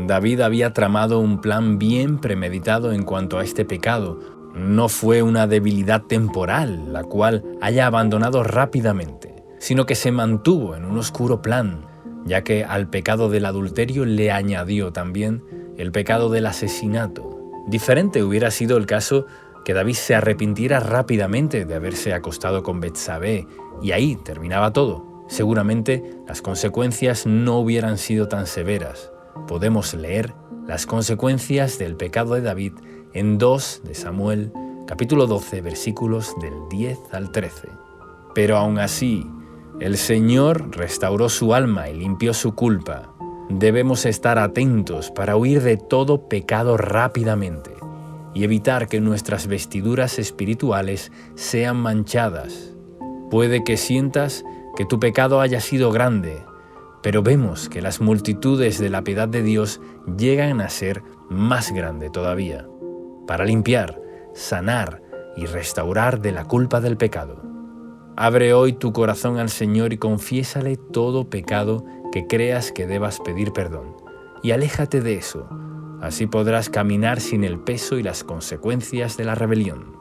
David había tramado un plan bien premeditado en cuanto a este pecado. No fue una debilidad temporal, la cual haya abandonado rápidamente, sino que se mantuvo en un oscuro plan, ya que al pecado del adulterio le añadió también el pecado del asesinato. Diferente hubiera sido el caso que David se arrepintiera rápidamente de haberse acostado con Betsabé, y ahí terminaba todo. Seguramente las consecuencias no hubieran sido tan severas. Podemos leer las consecuencias del pecado de David en 2 de Samuel, capítulo 12, versículos del 10 al 13. Pero aún así, el Señor restauró su alma y limpió su culpa. Debemos estar atentos para huir de todo pecado rápidamente y evitar que nuestras vestiduras espirituales sean manchadas. Puede que sientas que tu pecado haya sido grande, pero vemos que las multitudes de la piedad de Dios llegan a ser más grande todavía, para limpiar, sanar y restaurar de la culpa del pecado. Abre hoy tu corazón al Señor y confiésale todo pecado que creas que debas pedir perdón, y aléjate de eso. Así podrás caminar sin el peso y las consecuencias de la rebelión.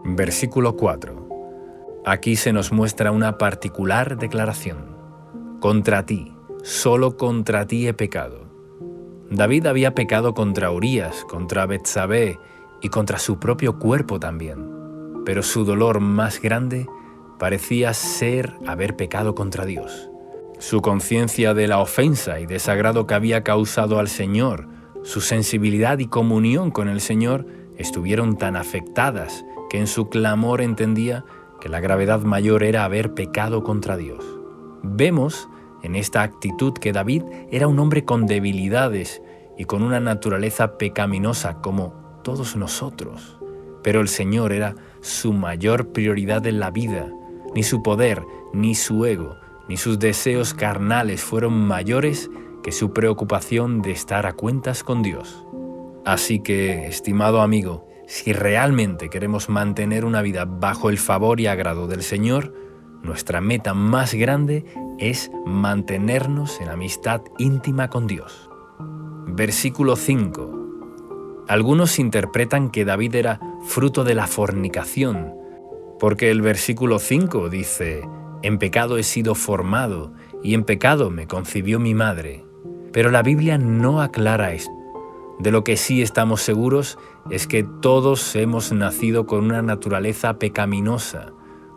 Versículo 4. Aquí se nos muestra una particular declaración. Contra ti, solo contra ti he pecado. David había pecado contra Urías, contra Betsabé y contra su propio cuerpo también, pero su dolor más grande parecía ser haber pecado contra Dios. Su conciencia de la ofensa y desagrado que había causado al Señor, su sensibilidad y comunión con el Señor estuvieron tan afectadas que en su clamor entendía que la gravedad mayor era haber pecado contra Dios. Vemos en esta actitud que David era un hombre con debilidades y con una naturaleza pecaminosa como todos nosotros, pero el Señor era su mayor prioridad en la vida. Ni su poder, ni su ego, ni sus deseos carnales fueron mayores que su preocupación de estar a cuentas con Dios. Así que, estimado amigo, si realmente queremos mantener una vida bajo el favor y agrado del Señor, nuestra meta más grande es mantenernos en amistad íntima con Dios. Versículo 5. Algunos interpretan que David era fruto de la fornicación, porque el versículo 5 dice: «En pecado he sido formado, y en pecado me concibió mi madre». Pero la Biblia no aclara esto. De lo que sí estamos seguros es que todos hemos nacido con una naturaleza pecaminosa,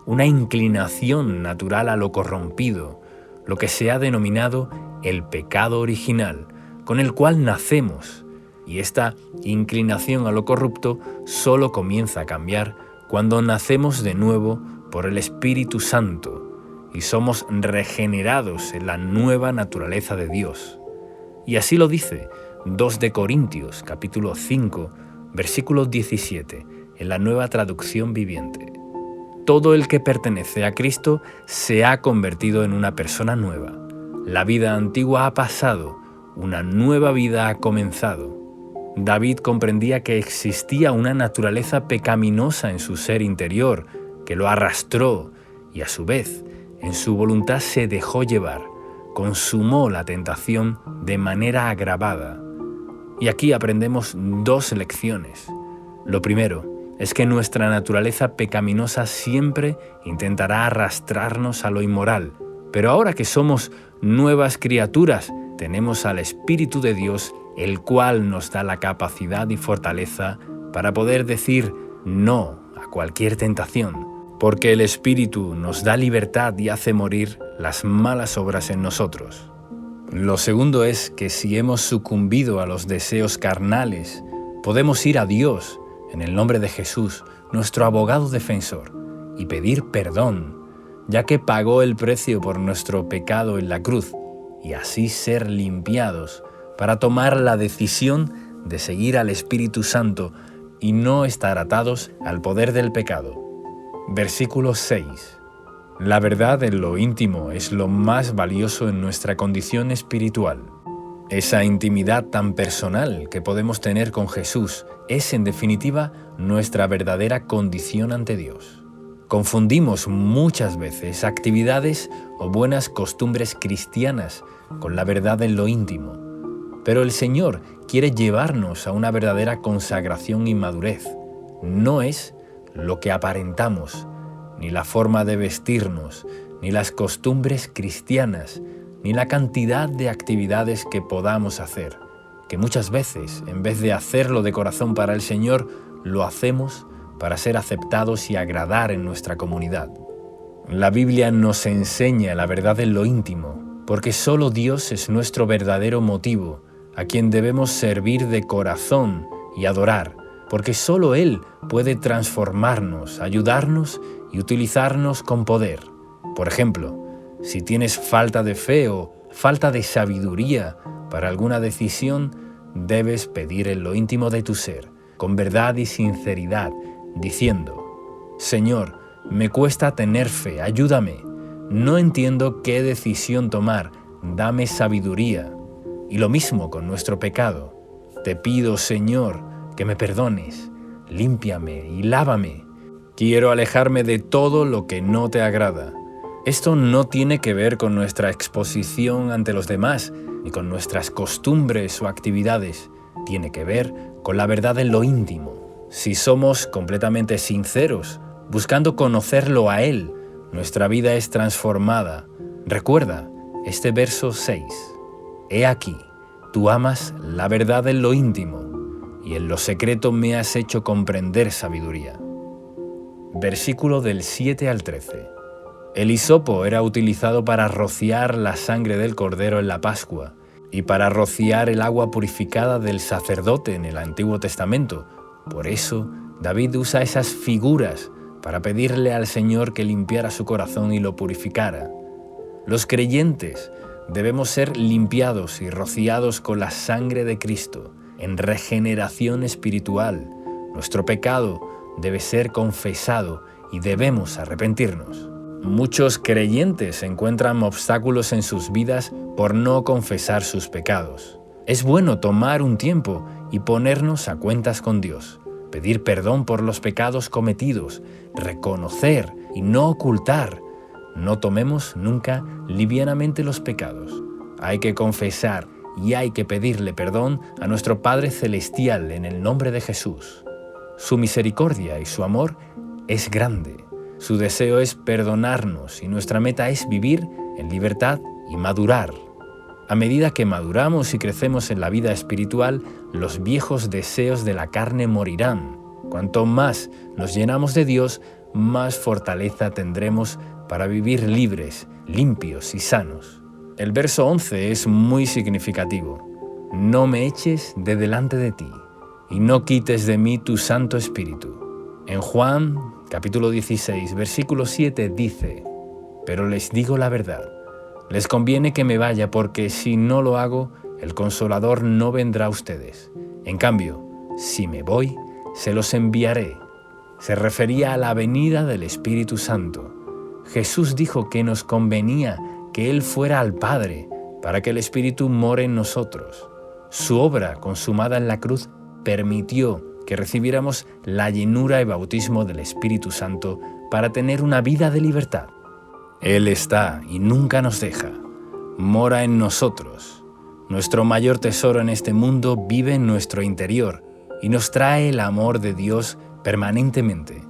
una inclinación natural a lo corrompido, lo que se ha denominado el pecado original, con el cual nacemos, y esta inclinación a lo corrupto solo comienza a cambiar cuando nacemos de nuevo por el Espíritu Santo y somos regenerados en la nueva naturaleza de Dios. Y así lo dice 2 de Corintios, capítulo 5, versículo 17, en la Nueva Traducción Viviente. Todo el que pertenece a Cristo se ha convertido en una persona nueva. La vida antigua ha pasado, una nueva vida ha comenzado. David comprendía que existía una naturaleza pecaminosa en su ser interior, que lo arrastró y a su vez, en su voluntad se dejó llevar, consumó la tentación de manera agravada. Y aquí aprendemos 2 lecciones. Lo primero es que nuestra naturaleza pecaminosa siempre intentará arrastrarnos a lo inmoral, pero ahora que somos nuevas criaturas, tenemos al Espíritu de Dios, el cual nos da la capacidad y fortaleza para poder decir no a cualquier tentación, porque el Espíritu nos da libertad y hace morir las malas obras en nosotros. Lo segundo es que si hemos sucumbido a los deseos carnales, podemos ir a Dios, en el nombre de Jesús, nuestro abogado defensor, y pedir perdón, ya que pagó el precio por nuestro pecado en la cruz, y así ser limpiados para tomar la decisión de seguir al Espíritu Santo y no estar atados al poder del pecado. Versículo 6. La verdad en lo íntimo es lo más valioso en nuestra condición espiritual. Esa intimidad tan personal que podemos tener con Jesús es, en definitiva, nuestra verdadera condición ante Dios. Confundimos muchas veces actividades o buenas costumbres cristianas con la verdad en lo íntimo, pero el Señor quiere llevarnos a una verdadera consagración y madurez. No es lo que aparentamos, ni la forma de vestirnos, ni las costumbres cristianas, ni la cantidad de actividades que podamos hacer, que muchas veces, en vez de hacerlo de corazón para el Señor, lo hacemos para ser aceptados y agradar en nuestra comunidad. La Biblia nos enseña la verdad en lo íntimo, porque solo Dios es nuestro verdadero motivo, a quien debemos servir de corazón y adorar, porque solo Él puede transformarnos, ayudarnos y utilizarnos con poder. Por ejemplo, si tienes falta de fe o falta de sabiduría para alguna decisión, debes pedir en lo íntimo de tu ser, con verdad y sinceridad, diciendo: Señor, me cuesta tener fe, ayúdame. No entiendo qué decisión tomar, dame sabiduría. Y lo mismo con nuestro pecado. Te pido, Señor, que me perdones, límpiame y lávame. Quiero alejarme de todo lo que no te agrada. Esto no tiene que ver con nuestra exposición ante los demás, ni con nuestras costumbres o actividades. Tiene que ver con la verdad en lo íntimo. Si somos completamente sinceros, buscando conocerlo a Él, nuestra vida es transformada. Recuerda este verso 6. He aquí, tú amas la verdad en lo íntimo, y en lo secreto me has hecho comprender sabiduría. Versículo del 7 al 13. El hisopo era utilizado para rociar la sangre del cordero en la Pascua y para rociar el agua purificada del sacerdote en el Antiguo Testamento. Por eso, David usa esas figuras para pedirle al Señor que limpiara su corazón y lo purificara. Los creyentes debemos ser limpiados y rociados con la sangre de Cristo en regeneración espiritual. Nuestro pecado debe ser confesado y debemos arrepentirnos. Muchos creyentes encuentran obstáculos en sus vidas por no confesar sus pecados. Es bueno tomar un tiempo y ponernos a cuentas con Dios, pedir perdón por los pecados cometidos, reconocer y no ocultar. No tomemos nunca livianamente los pecados. Hay que confesar y hay que pedirle perdón a nuestro Padre Celestial en el nombre de Jesús. Su misericordia y su amor es grande. Su deseo es perdonarnos y nuestra meta es vivir en libertad y madurar. A medida que maduramos y crecemos en la vida espiritual, los viejos deseos de la carne morirán. Cuanto más nos llenamos de Dios, más fortaleza tendremos para vivir libres, limpios y sanos. El verso 11 es muy significativo. No me eches de delante de ti, y no quites de mí tu Santo Espíritu. En Juan, capítulo 16, versículo 7 dice: pero les digo la verdad, les conviene que me vaya, porque si no lo hago, el Consolador no vendrá a ustedes. En cambio, si me voy, se los enviaré. Se refería a la venida del Espíritu Santo. Jesús dijo que nos convenía que Él fuera al Padre para que el Espíritu more en nosotros. Su obra consumada en la cruz permitió que recibiéramos la llenura y bautismo del Espíritu Santo para tener una vida de libertad. Él está y nunca nos deja. Mora en nosotros. Nuestro mayor tesoro en este mundo vive en nuestro interior y nos trae el amor de Dios permanentemente.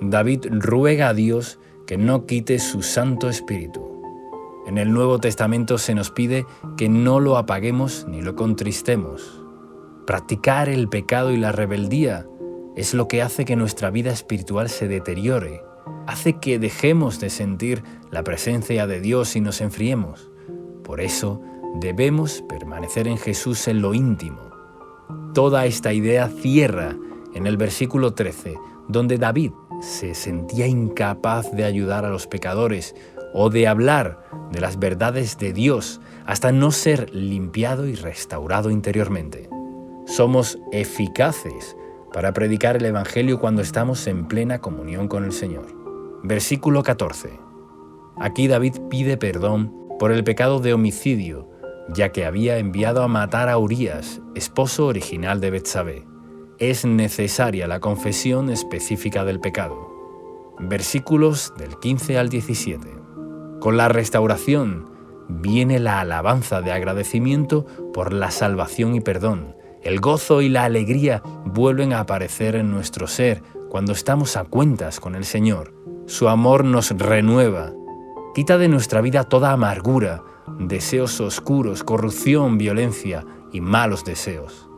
David ruega a Dios que no quite su Santo Espíritu. En el Nuevo Testamento se nos pide que no lo apaguemos ni lo contristemos. Practicar el pecado y la rebeldía es lo que hace que nuestra vida espiritual se deteriore. Hace que dejemos de sentir la presencia de Dios y nos enfriemos. Por eso debemos permanecer en Jesús en lo íntimo. Toda esta idea cierra en el versículo 13, donde David se sentía incapaz de ayudar a los pecadores o de hablar de las verdades de Dios hasta no ser limpiado y restaurado interiormente. Somos eficaces para predicar el Evangelio cuando estamos en plena comunión con el Señor. Versículo 14. Aquí David pide perdón por el pecado de homicidio, ya que había enviado a matar a Urías, esposo original de Betsabé. Es necesaria la confesión específica del pecado. Versículos del 15 al 17. Con la restauración viene la alabanza de agradecimiento por la salvación y perdón. El gozo y la alegría vuelven a aparecer en nuestro ser cuando estamos a cuentas con el Señor. Su amor nos renueva, quita de nuestra vida toda amargura, deseos oscuros, corrupción, violencia y malos deseos.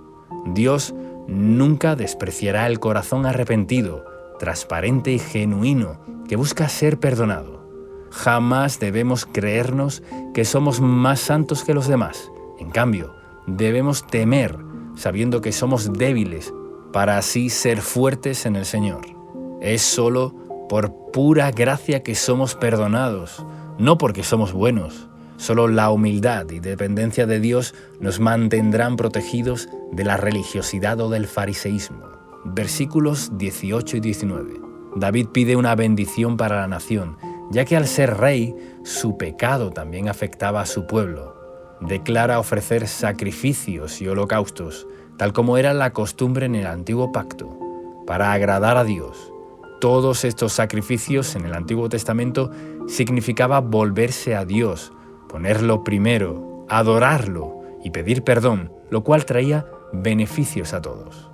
Dios nunca despreciará el corazón arrepentido, transparente y genuino que busca ser perdonado. Jamás debemos creernos que somos más santos que los demás. En cambio, debemos temer, sabiendo que somos débiles, para así ser fuertes en el Señor. Es solo por pura gracia que somos perdonados, no porque somos buenos. Solo la humildad y dependencia de Dios nos mantendrán protegidos de la religiosidad o del fariseísmo. Versículos 18 y 19. David pide una bendición para la nación, ya que al ser rey, su pecado también afectaba a su pueblo. Declara ofrecer sacrificios y holocaustos, tal como era la costumbre en el Antiguo Pacto, para agradar a Dios. Todos estos sacrificios en el Antiguo Testamento significaba volverse a Dios, ponerlo primero, adorarlo y pedir perdón, lo cual traía beneficios a todos.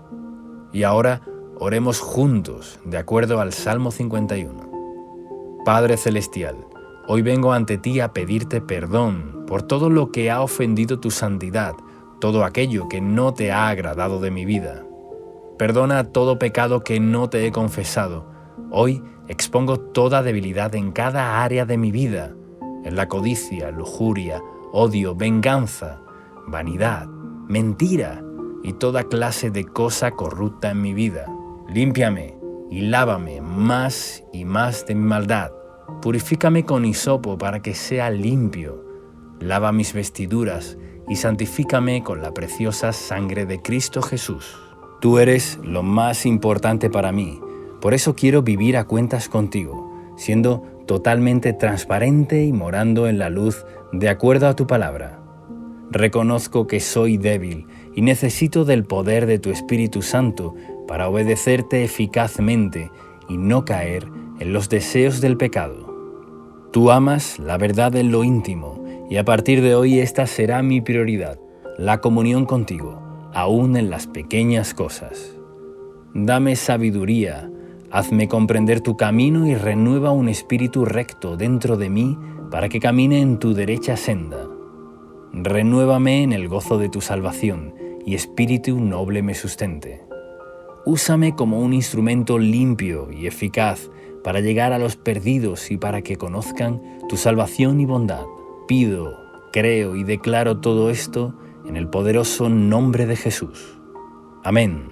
Y ahora oremos juntos, de acuerdo al Salmo 51. Padre Celestial, hoy vengo ante ti a pedirte perdón por todo lo que ha ofendido tu santidad, todo aquello que no te ha agradado de mi vida. Perdona todo pecado que no te he confesado. Hoy expongo toda debilidad en cada área de mi vida, en la codicia, lujuria, odio, venganza, vanidad, mentira y toda clase de cosa corrupta en mi vida. Límpiame y lávame más y más de mi maldad. Purifícame con hisopo para que sea limpio. Lava mis vestiduras y santifícame con la preciosa sangre de Cristo Jesús. Tú eres lo más importante para mí, por eso quiero vivir a cuentas contigo, siendo totalmente transparente y morando en la luz de acuerdo a tu palabra. Reconozco que soy débil y necesito del poder de tu Espíritu Santo para obedecerte eficazmente y no caer en los deseos del pecado. Tú amas la verdad en lo íntimo y a partir de hoy esta será mi prioridad, la comunión contigo, aún en las pequeñas cosas. Dame sabiduría, hazme comprender tu camino y renueva un espíritu recto dentro de mí para que camine en tu derecha senda. Renuévame en el gozo de tu salvación y espíritu noble me sustente. Úsame como un instrumento limpio y eficaz para llegar a los perdidos y para que conozcan tu salvación y bondad. Pido, creo y declaro todo esto en el poderoso nombre de Jesús. Amén.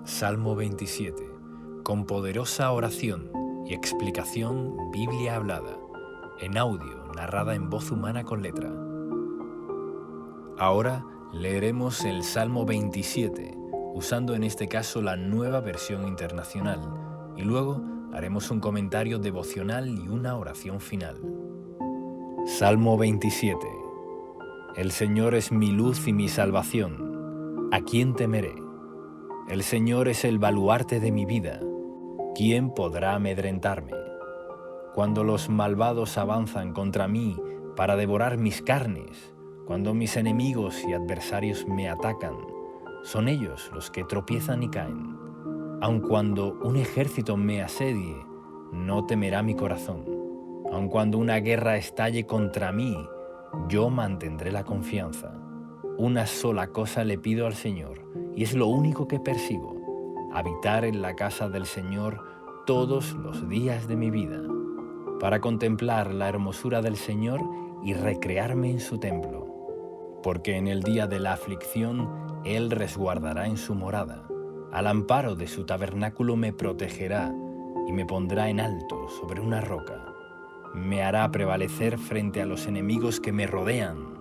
Salmo 27. Con poderosa oración y explicación, Biblia hablada, en audio, narrada en voz humana con letra. Ahora leeremos el Salmo 27, usando en este caso la Nueva Versión Internacional, y luego haremos un comentario devocional y una oración final. Salmo 27. El Señor es mi luz y mi salvación. ¿A quién temeré? El Señor es el baluarte de mi vida. ¿Quién podrá amedrentarme? Cuando los malvados avanzan contra mí para devorar mis carnes, cuando mis enemigos y adversarios me atacan, son ellos los que tropiezan y caen. Aun cuando un ejército me asedie, no temerá mi corazón. Aun cuando una guerra estalle contra mí, yo mantendré la confianza. Una sola cosa le pido al Señor, y es lo único que persigo: habitar en la casa del Señor todos los días de mi vida, para contemplar la hermosura del Señor y recrearme en su templo. Porque en el día de la aflicción Él resguardará en su morada. Al amparo de su tabernáculo me protegerá y me pondrá en alto sobre una roca. Me hará prevalecer frente a los enemigos que me rodean.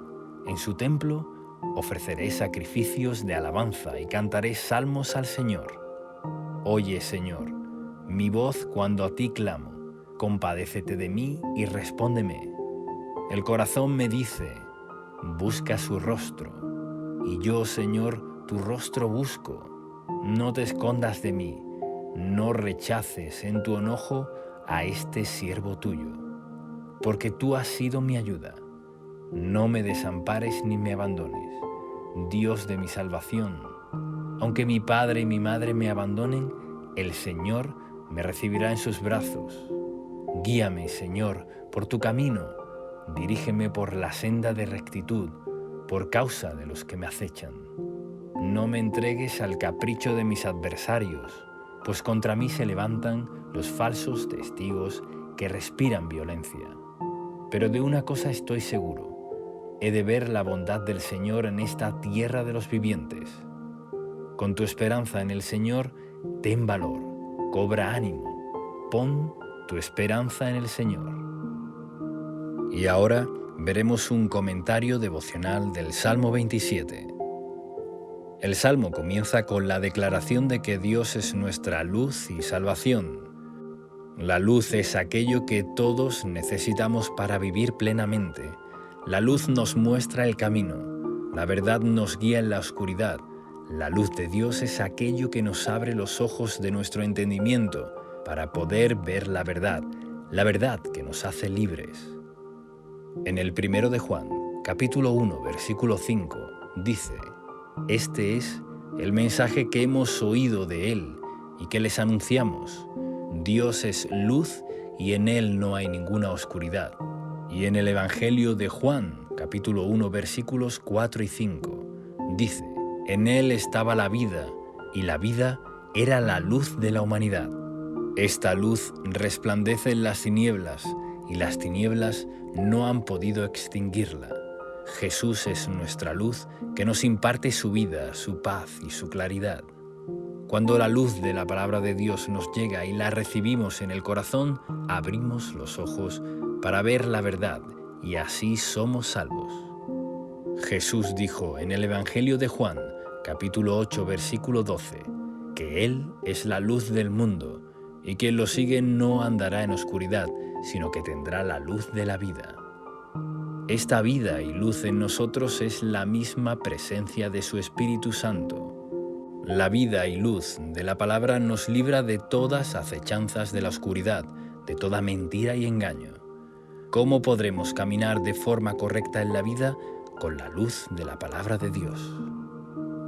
En su templo ofreceré sacrificios de alabanza y cantaré salmos al Señor. Oye, Señor, mi voz cuando a ti clamo. Compadécete de mí y respóndeme. El corazón me dice: busca su rostro. Y yo, Señor, tu rostro busco. No te escondas de mí, no rechaces en tu enojo a este siervo tuyo, porque tú has sido mi ayuda. No me desampares ni me abandones, Dios de mi salvación. Aunque mi padre y mi madre me abandonen, el Señor me recibirá en sus brazos. Guíame, Señor, por tu camino. Dirígeme por la senda de rectitud, por causa de los que me acechan. No me entregues al capricho de mis adversarios, pues contra mí se levantan los falsos testigos que respiran violencia. Pero de una cosa estoy seguro: he de ver la bondad del Señor en esta tierra de los vivientes. Con tu esperanza en el Señor, ten valor, cobra ánimo, pon tu esperanza en el Señor. Y ahora veremos un comentario devocional del Salmo 27. El Salmo comienza con la declaración de que Dios es nuestra luz y salvación. La luz es aquello que todos necesitamos para vivir plenamente. La luz nos muestra el camino. La verdad nos guía en la oscuridad. La luz de Dios es aquello que nos abre los ojos de nuestro entendimiento para poder ver la verdad que nos hace libres. En el 1 de Juan, capítulo 1, versículo 5, dice: este es el mensaje que hemos oído de Él y que les anunciamos. Dios es luz y en Él no hay ninguna oscuridad. Y en el Evangelio de Juan, capítulo 1, versículos 4 y 5, dice: en Él estaba la vida, y la vida era la luz de la humanidad. Esta luz resplandece en las tinieblas, y las tinieblas no han podido extinguirla. Jesús es nuestra luz que nos imparte su vida, su paz y su claridad. Cuando la luz de la palabra de Dios nos llega y la recibimos en el corazón, abrimos los ojos para ver la verdad y así somos salvos. Jesús dijo en el Evangelio de Juan, capítulo 8, versículo 12, que Él es la luz del mundo y quien lo sigue no andará en oscuridad, sino que tendrá la luz de la vida. Esta vida y luz en nosotros es la misma presencia de su Espíritu Santo. La vida y luz de la palabra nos libra de todas acechanzas de la oscuridad, de toda mentira y engaño. ¿Cómo podremos caminar de forma correcta en la vida? Con la luz de la palabra de Dios.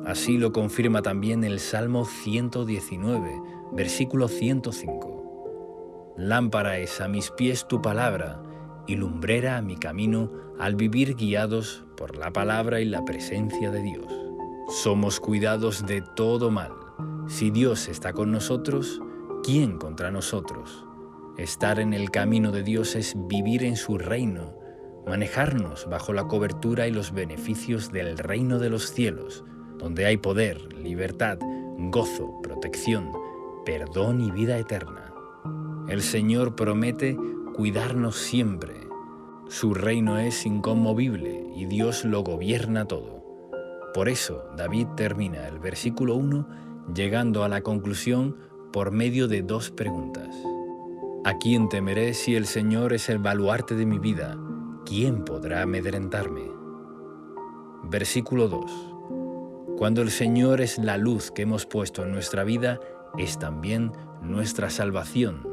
Así lo confirma también el Salmo 119, versículo 105. Lámpara es a mis pies tu palabra y lumbrera a mi camino al vivir guiados por la palabra y la presencia de Dios. Somos cuidados de todo mal. Si Dios está con nosotros, ¿quién contra nosotros? Estar en el camino de Dios es vivir en su reino, manejarnos bajo la cobertura y los beneficios del reino de los cielos, donde hay poder, libertad, gozo, protección, perdón y vida eterna. El Señor promete cuidarnos siempre. Su reino es inconmovible y Dios lo gobierna todo. Por eso David termina el versículo 1 llegando a la conclusión por medio de dos preguntas. ¿A quién temeré si el Señor es el baluarte de mi vida? ¿Quién podrá amedrentarme? Versículo 2. Cuando el Señor es la luz que hemos puesto en nuestra vida, es también nuestra salvación.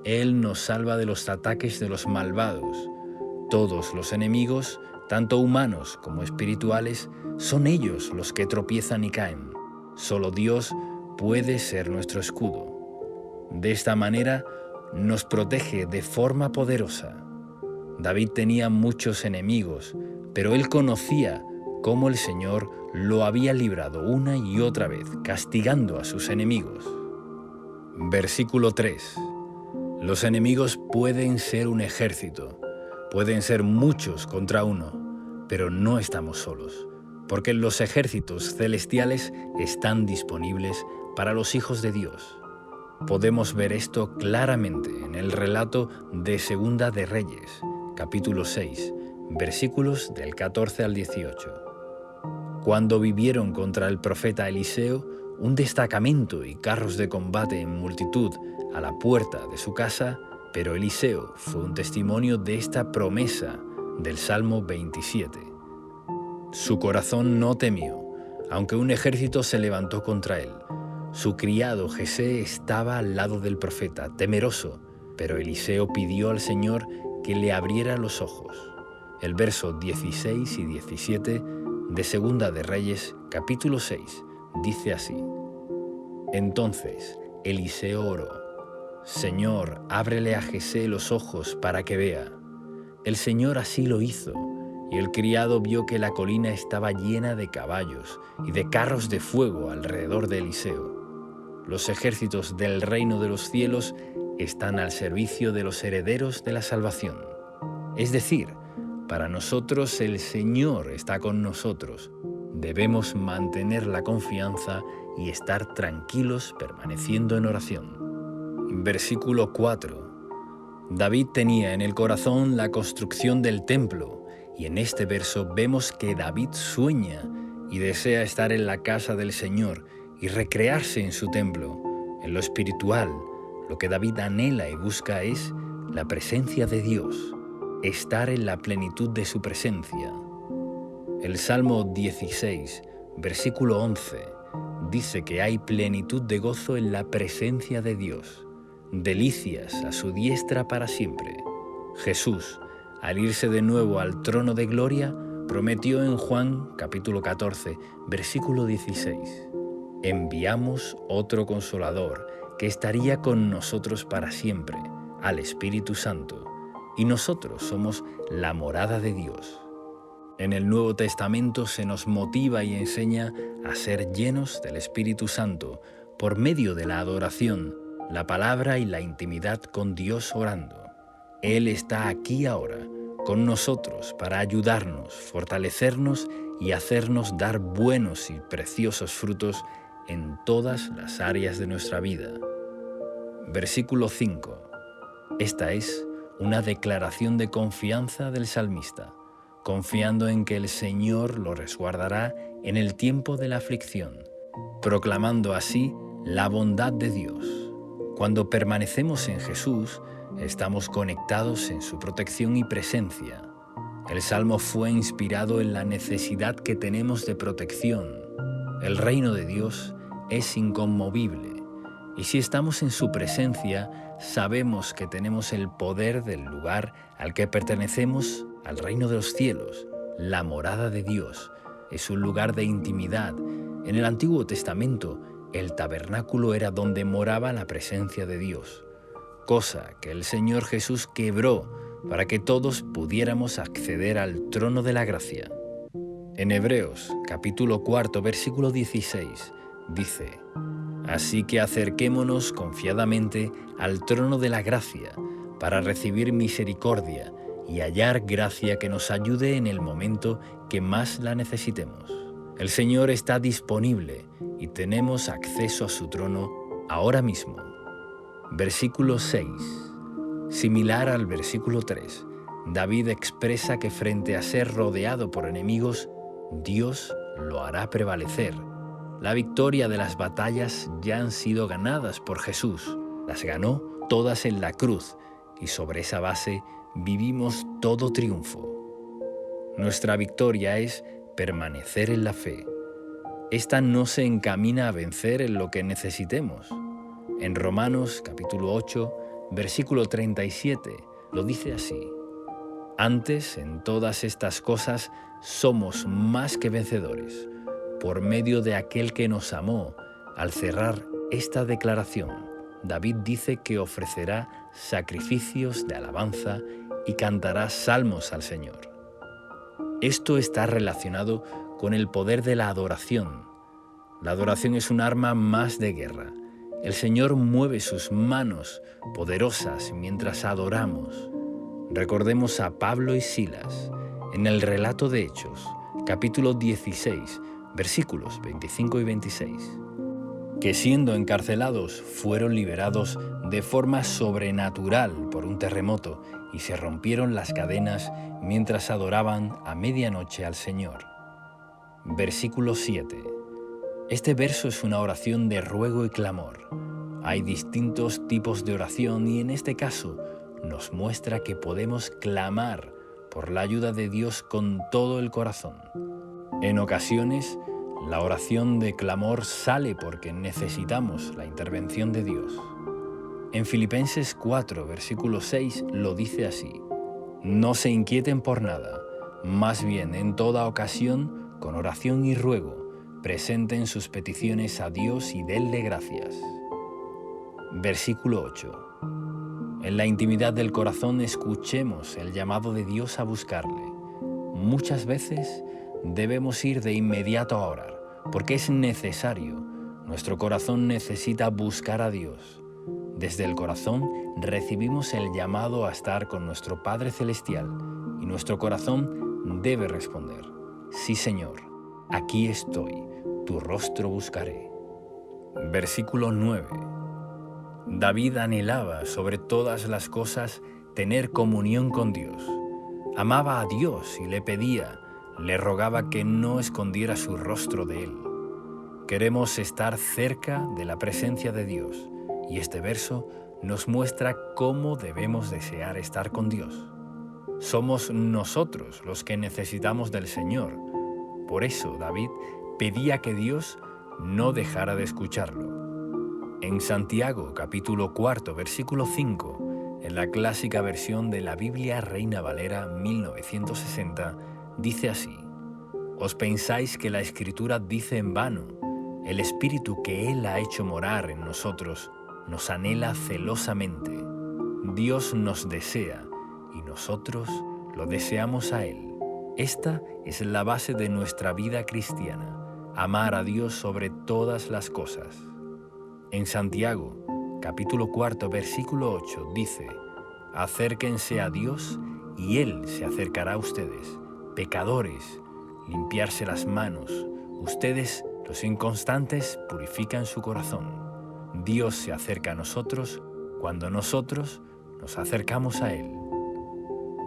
Él nos salva de los ataques de los malvados. Todos los enemigos, tanto humanos como espirituales, son ellos los que tropiezan y caen. Solo Dios puede ser nuestro escudo. De esta manera, nos protege de forma poderosa. David tenía muchos enemigos, pero él conocía cómo el Señor lo había librado una y otra vez, castigando a sus enemigos. Versículo 3. Los enemigos pueden ser un ejército, pueden ser muchos contra uno, pero no estamos solos, porque los ejércitos celestiales están disponibles para los hijos de Dios. Podemos ver esto claramente en el relato de Segunda de Reyes, capítulo 6, versículos del 14 al 18. Cuando vivieron contra el profeta Eliseo, un destacamento y carros de combate en multitud a la puerta de su casa, pero Eliseo fue un testimonio de esta promesa del Salmo 27. Su corazón no temió, aunque un ejército se levantó contra él. Su criado Jesé estaba al lado del profeta, temeroso, pero Eliseo pidió al Señor que le abriera los ojos. El verso 16 y 17 de Segunda de Reyes, capítulo 6, dice así: Entonces Eliseo oró: Señor, ábrele a Jesé los ojos para que vea. El Señor así lo hizo, y el criado vio que la colina estaba llena de caballos y de carros de fuego alrededor de Eliseo. Los ejércitos del reino de los cielos están al servicio de los herederos de la salvación. Es decir, para nosotros el Señor está con nosotros. Debemos mantener la confianza y estar tranquilos permaneciendo en oración. Versículo 4. David tenía en el corazón la construcción del templo, y en este verso vemos que David sueña y desea estar en la casa del Señor y recrearse en su templo. En lo espiritual, lo que David anhela y busca es la presencia de Dios, estar en la plenitud de su presencia. El Salmo 16, versículo 11, dice que hay plenitud de gozo en la presencia de Dios, delicias a su diestra para siempre. Jesús, al irse de nuevo al trono de gloria, prometió en Juan capítulo 14, versículo 16: Enviamos otro Consolador que estaría con nosotros para siempre, al Espíritu Santo, y nosotros somos la morada de Dios. En el Nuevo Testamento se nos motiva y enseña a ser llenos del Espíritu Santo por medio de la adoración, la palabra y la intimidad con Dios orando. Él está aquí ahora, con nosotros, para ayudarnos, fortalecernos y hacernos dar buenos y preciosos frutos en todas las áreas de nuestra vida. Versículo 5. Esta es una declaración de confianza del salmista, confiando en que el Señor lo resguardará en el tiempo de la aflicción, proclamando así la bondad de Dios. Cuando permanecemos en Jesús, estamos conectados en su protección y presencia. El Salmo fue inspirado en la necesidad que tenemos de protección. El reino de Dios es inconmovible. Y si estamos en su presencia, sabemos que tenemos el poder del lugar al que pertenecemos, al reino de los cielos, la morada de Dios. Es un lugar de intimidad. En el Antiguo Testamento, el tabernáculo era donde moraba la presencia de Dios, cosa que el Señor Jesús quebró para que todos pudiéramos acceder al trono de la gracia. En Hebreos, capítulo 4, versículo 16, dice: Así que acerquémonos confiadamente al trono de la gracia para recibir misericordia y hallar gracia que nos ayude en el momento que más la necesitemos. El Señor está disponible y tenemos acceso a su trono ahora mismo. Versículo 6. Similar al versículo 3, David expresa que frente a ser rodeado por enemigos, Dios lo hará prevalecer. La victoria de las batallas ya han sido ganadas por Jesús. Las ganó todas en la cruz y sobre esa base vivimos todo triunfo. Nuestra victoria es permanecer en la fe. Esta no se encamina a vencer en lo que necesitemos. En Romanos capítulo 8, versículo 37, lo dice así: Antes, en todas estas cosas, somos más que vencedores, por medio de aquel que nos amó. Al cerrar esta declaración, David dice que ofrecerá sacrificios de alabanza y cantará salmos al Señor. Esto está relacionado con el poder de la adoración. La adoración es un arma más de guerra. El Señor mueve sus manos poderosas mientras adoramos. Recordemos a Pablo y Silas en el relato de Hechos, capítulo 16, versículos 25 y 26, que siendo encarcelados fueron liberados de forma sobrenatural por un terremoto y se rompieron las cadenas mientras adoraban a medianoche al Señor. Versículo 7. Este verso es una oración de ruego y clamor. Hay distintos tipos de oración y en este caso nos muestra que podemos clamar por la ayuda de Dios con todo el corazón. En ocasiones, la oración de clamor sale porque necesitamos la intervención de Dios. En Filipenses 4, versículo 6 lo dice así: No se inquieten por nada, más bien en toda ocasión, con oración y ruego, presenten sus peticiones a Dios y denle gracias. Versículo 8. En la intimidad del corazón escuchemos el llamado de Dios a buscarle. Muchas veces debemos ir de inmediato a orar, porque es necesario. Nuestro corazón necesita buscar a Dios. Desde el corazón recibimos el llamado a estar con nuestro Padre Celestial y nuestro corazón debe responder: Sí, Señor, aquí estoy, tu rostro buscaré. Versículo 9. David anhelaba sobre todas las cosas tener comunión con Dios. Amaba a Dios y le pedía, le rogaba que no escondiera su rostro de él. Queremos estar cerca de la presencia de Dios y este verso nos muestra cómo debemos desear estar con Dios. Somos nosotros los que necesitamos del Señor. Por eso David pedía que Dios no dejara de escucharlo. En Santiago, capítulo 4, versículo 5, en la clásica versión de la Biblia Reina Valera 1960, dice así: ¿Os pensáis que la Escritura dice en vano? El Espíritu que Él ha hecho morar en nosotros nos anhela celosamente. Dios nos desea y nosotros lo deseamos a Él. Esta es la base de nuestra vida cristiana, amar a Dios sobre todas las cosas. En Santiago, capítulo 4, versículo 8, dice: Acérquense a Dios y Él se acercará a ustedes. Pecadores, limpiarse las manos. Ustedes, los inconstantes, purifican su corazón. Dios se acerca a nosotros cuando nosotros nos acercamos a Él.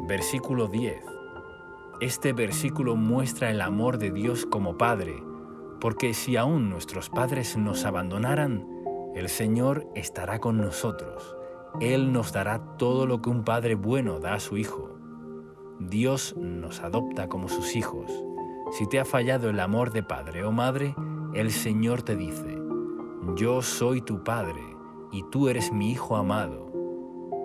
Versículo 10. Este versículo muestra el amor de Dios como Padre, porque si aún nuestros padres nos abandonaran, el Señor estará con nosotros. Él nos dará todo lo que un padre bueno da a su hijo. Dios nos adopta como sus hijos. Si te ha fallado el amor de padre o madre, el Señor te dice: Yo soy tu Padre, y tú eres mi Hijo amado.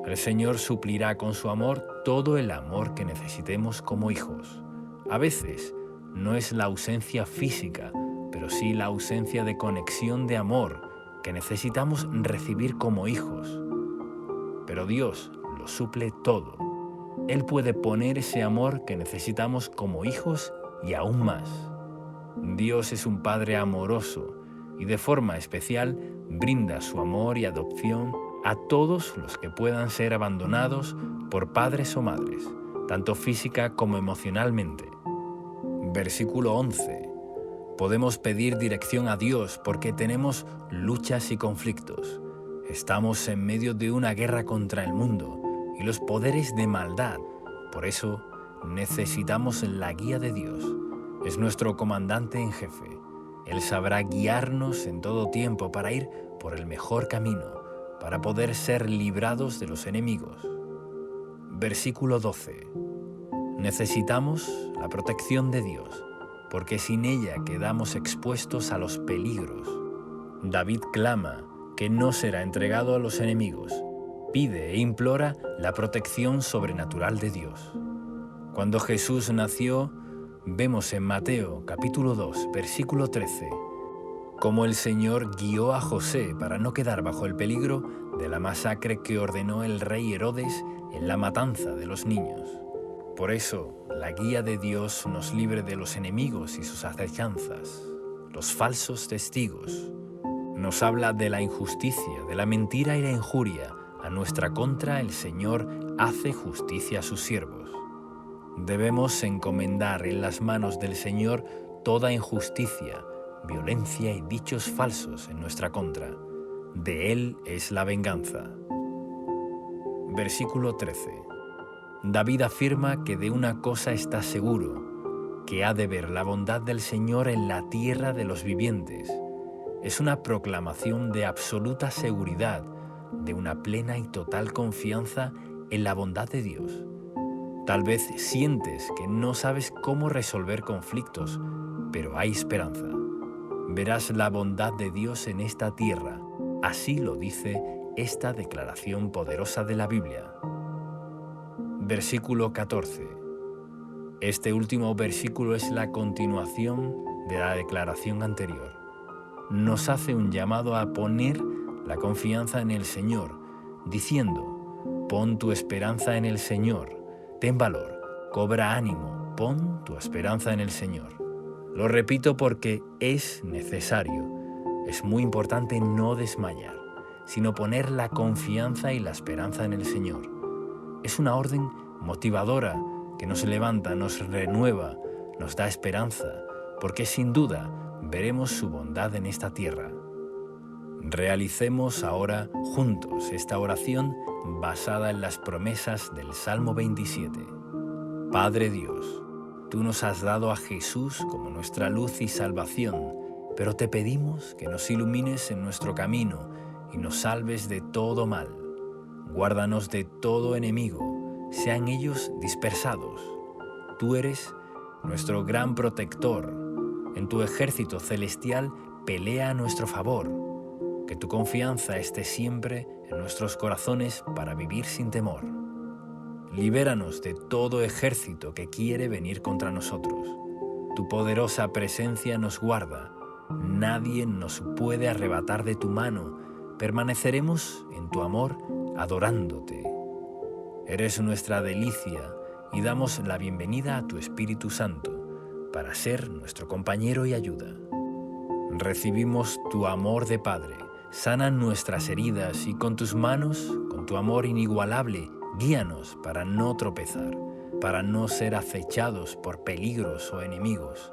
El Señor suplirá con su amor todo el amor que necesitemos como hijos. A veces no es la ausencia física, pero sí la ausencia de conexión de amor que necesitamos recibir como hijos. Pero Dios lo suple todo. Él puede poner ese amor que necesitamos como hijos y aún más. Dios es un Padre amoroso y de forma especial brinda su amor y adopción a todos los que puedan ser abandonados por padres o madres, tanto física como emocionalmente. Versículo 11. Podemos pedir dirección a Dios porque tenemos luchas y conflictos. Estamos en medio de una guerra contra el mundo y los poderes de maldad. Por eso necesitamos la guía de Dios. Es nuestro comandante en jefe. Él sabrá guiarnos en todo tiempo para ir por el mejor camino, para poder ser librados de los enemigos. Versículo 12. Necesitamos la protección de Dios, porque sin ella quedamos expuestos a los peligros. David clama que no será entregado a los enemigos. Pide e implora la protección sobrenatural de Dios. Cuando Jesús nació, vemos en Mateo capítulo 2, versículo 13, cómo el Señor guió a José para no quedar bajo el peligro de la masacre que ordenó el rey Herodes en la matanza de los niños. Por eso, la guía de Dios nos libre de los enemigos y sus acechanzas, los falsos testigos. Nos habla de la injusticia, de la mentira y la injuria. A nuestra contra el Señor hace justicia a sus siervos. Debemos encomendar en las manos del Señor toda injusticia, violencia y dichos falsos en nuestra contra. De Él es la venganza. Versículo 13. David afirma que de una cosa está seguro, que ha de ver la bondad del Señor en la tierra de los vivientes. Es una proclamación de absoluta seguridad, de una plena y total confianza en la bondad de Dios. Tal vez sientes que no sabes cómo resolver conflictos, pero hay esperanza. Verás la bondad de Dios en esta tierra. Así lo dice esta declaración poderosa de la Biblia. Versículo 14. Este último versículo es la continuación de la declaración anterior. Nos hace un llamado a poner la confianza en el Señor, diciendo: pon tu esperanza en el Señor, ten valor, cobra ánimo, pon tu esperanza en el Señor. Lo repito porque es necesario. Es muy importante no desmayar, sino poner la confianza y la esperanza en el Señor. Es una orden motivadora que nos levanta, nos renueva, nos da esperanza, porque sin duda veremos su bondad en esta tierra. Realicemos ahora juntos esta oración basada en las promesas del Salmo 27. Padre Dios, tú nos has dado a Jesús como nuestra luz y salvación, pero te pedimos que nos ilumines en nuestro camino y nos salves de todo mal. Guárdanos de todo enemigo, sean ellos dispersados. Tú eres nuestro gran protector. En tu ejército celestial pelea a nuestro favor. Que tu confianza esté siempre en nuestros corazones para vivir sin temor. Libéranos de todo ejército que quiere venir contra nosotros. Tu poderosa presencia nos guarda. Nadie nos puede arrebatar de tu mano. Permaneceremos en tu amor adorándote. Eres nuestra delicia y damos la bienvenida a tu Espíritu Santo para ser nuestro compañero y ayuda. Recibimos tu amor de Padre, sana nuestras heridas y con tus manos, con tu amor inigualable, guíanos para no tropezar, para no ser acechados por peligros o enemigos.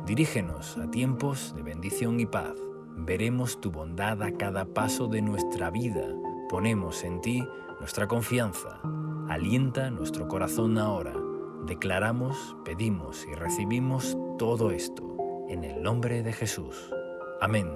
Dirígenos a tiempos de bendición y paz. Veremos tu bondad a cada paso de nuestra vida. Ponemos en ti nuestra confianza. Alienta nuestro corazón ahora. Declaramos, pedimos y recibimos todo esto en el nombre de Jesús. Amén.